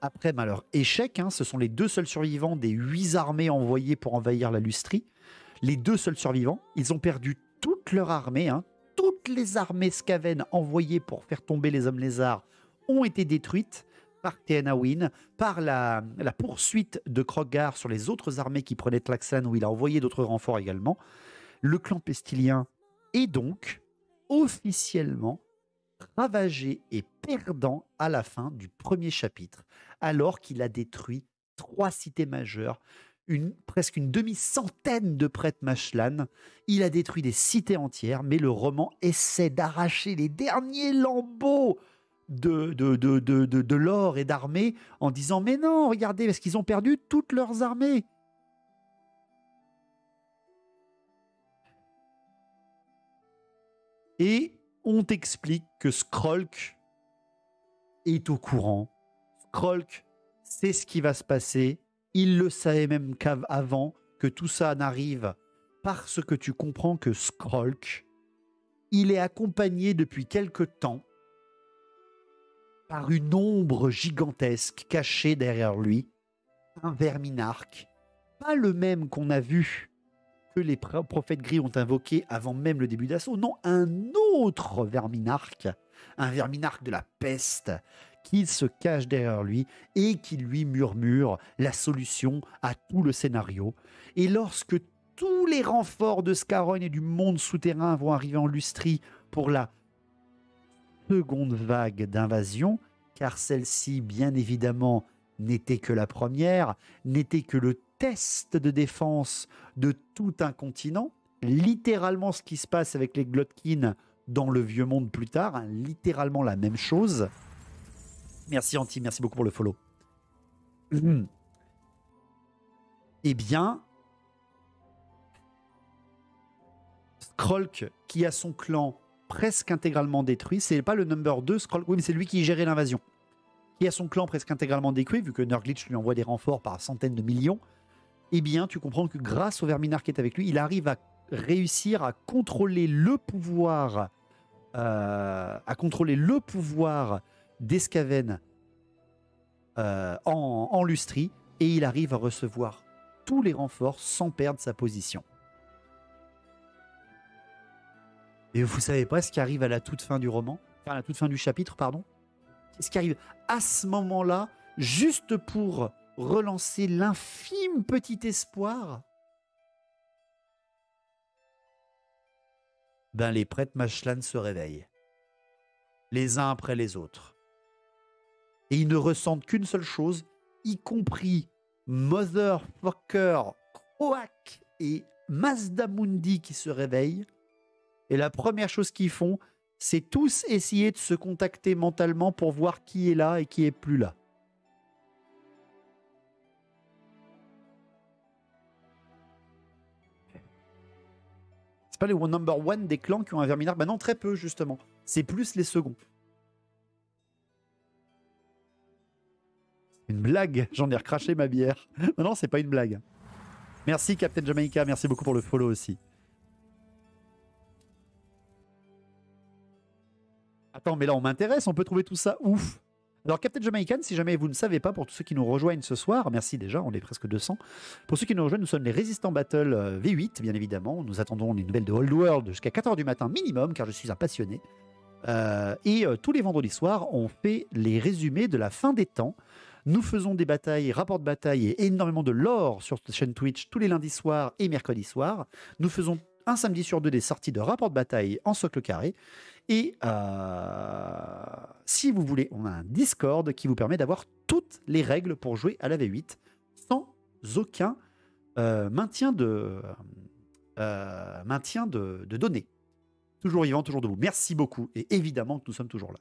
après leur échec. Ce sont les 2 seuls survivants des 8 armées envoyées pour envahir la Lustrie. Les 2 seuls survivants, ils ont perdu toute leur armée. Toutes les armées Skaven envoyées pour faire tomber les hommes lézards ont été détruites par Théanawin, par la poursuite de Krokgar sur les autres armées qui prenaient Tlaxlan, où il a envoyé d'autres renforts également. Le clan pestilien est donc officiellement ravagé et perdant à la fin du premier chapitre, alors qu'il a détruit 3 cités majeures, presque une demi-centaine de prêtres Mashlan. Il a détruit des cités entières, mais le roman essaie d'arracher les derniers lambeaux de l'or et d'armées en disant « Mais non, regardez, parce qu'ils ont perdu toutes leurs armées !» Et on t'explique que Skrolk est au courant. Skrolk sait ce qui va se passer. Il le savait même qu'avant que tout ça n'arrive, parce que tu comprends que Skrolk, il est accompagné depuis quelque temps par une ombre gigantesque cachée derrière lui, un verminarque, pas le même qu'on a vu que les prophètes gris ont invoqué avant même le début d'assaut. Non, un autre verminarque, un verminarque de la peste, qui se cache derrière lui et qui lui murmure la solution à tout le scénario. Et lorsque tous les renforts de Scarrogne et du monde souterrain vont arriver en Lustrie pour la seconde vague d'invasion, car celle-ci, bien évidemment, n'était que la première, n'était que le test de défense de tout un continent, littéralement ce qui se passe avec les Glotkin dans le vieux monde plus tard, littéralement la même chose. Merci Anti, merci beaucoup pour le follow. Eh bien, Skrolk, qui a son clan presque intégralement détruit, c'est pas le number 2, Skrolk, oui, mais c'est lui qui gérait l'invasion, qui a son clan presque intégralement détruit, vu que Nurglitch lui envoie des renforts par centaines de millions, eh bien, tu comprends que grâce au Verminard qui est avec lui, il arrive à réussir à contrôler le pouvoir, d'Escaven en Lustrie, et il arrive à recevoir tous les renforts sans perdre sa position. Et vous savez pas ce qui arrive à la toute fin du roman, enfin à la toute fin du chapitre, pardon. Ce qui arrive à ce moment-là, juste pour relancer l'infime petit espoir, ben les prêtres Mashlan se réveillent, les uns après les autres. Et ils ne ressentent qu'une seule chose, y compris Motherfucker, Croak et Mazdamundi qui se réveillent. Et la première chose qu'ils font, c'est tous essayer de se contacter mentalement pour voir qui est là et qui est plus là. C'est pas les number one des clans qui ont un Verminard. Ben non, très peu justement. C'est plus les seconds. Une blague, j'en ai recraché ma bière. Non, c'est pas une blague. Merci Captain Jamaica, merci beaucoup pour le follow aussi. Attends, mais là on m'intéresse, on peut trouver tout ça ouf. Alors Captain Jamaican, si jamais vous ne savez pas, pour tous ceux qui nous rejoignent ce soir, merci déjà, on est presque 200. Pour ceux qui nous rejoignent, nous sommes les Résistants Battle V8, bien évidemment. Nous attendons les nouvelles de Old World jusqu'à 4h du matin minimum, car je suis un passionné. Tous les vendredis soirs, on fait les résumés de la fin des temps. Nous faisons des batailles, rapports de bataille et énormément de lore sur cette chaîne Twitch tous les lundis soirs et mercredis soirs. Nous faisons un samedi sur 2 des sorties de rapports de bataille en socle carré. Et si vous voulez, on a un Discord qui vous permet d'avoir toutes les règles pour jouer à la V8 sans aucun maintien de données. Toujours vivant, toujours debout. Merci beaucoup et évidemment que nous sommes toujours là.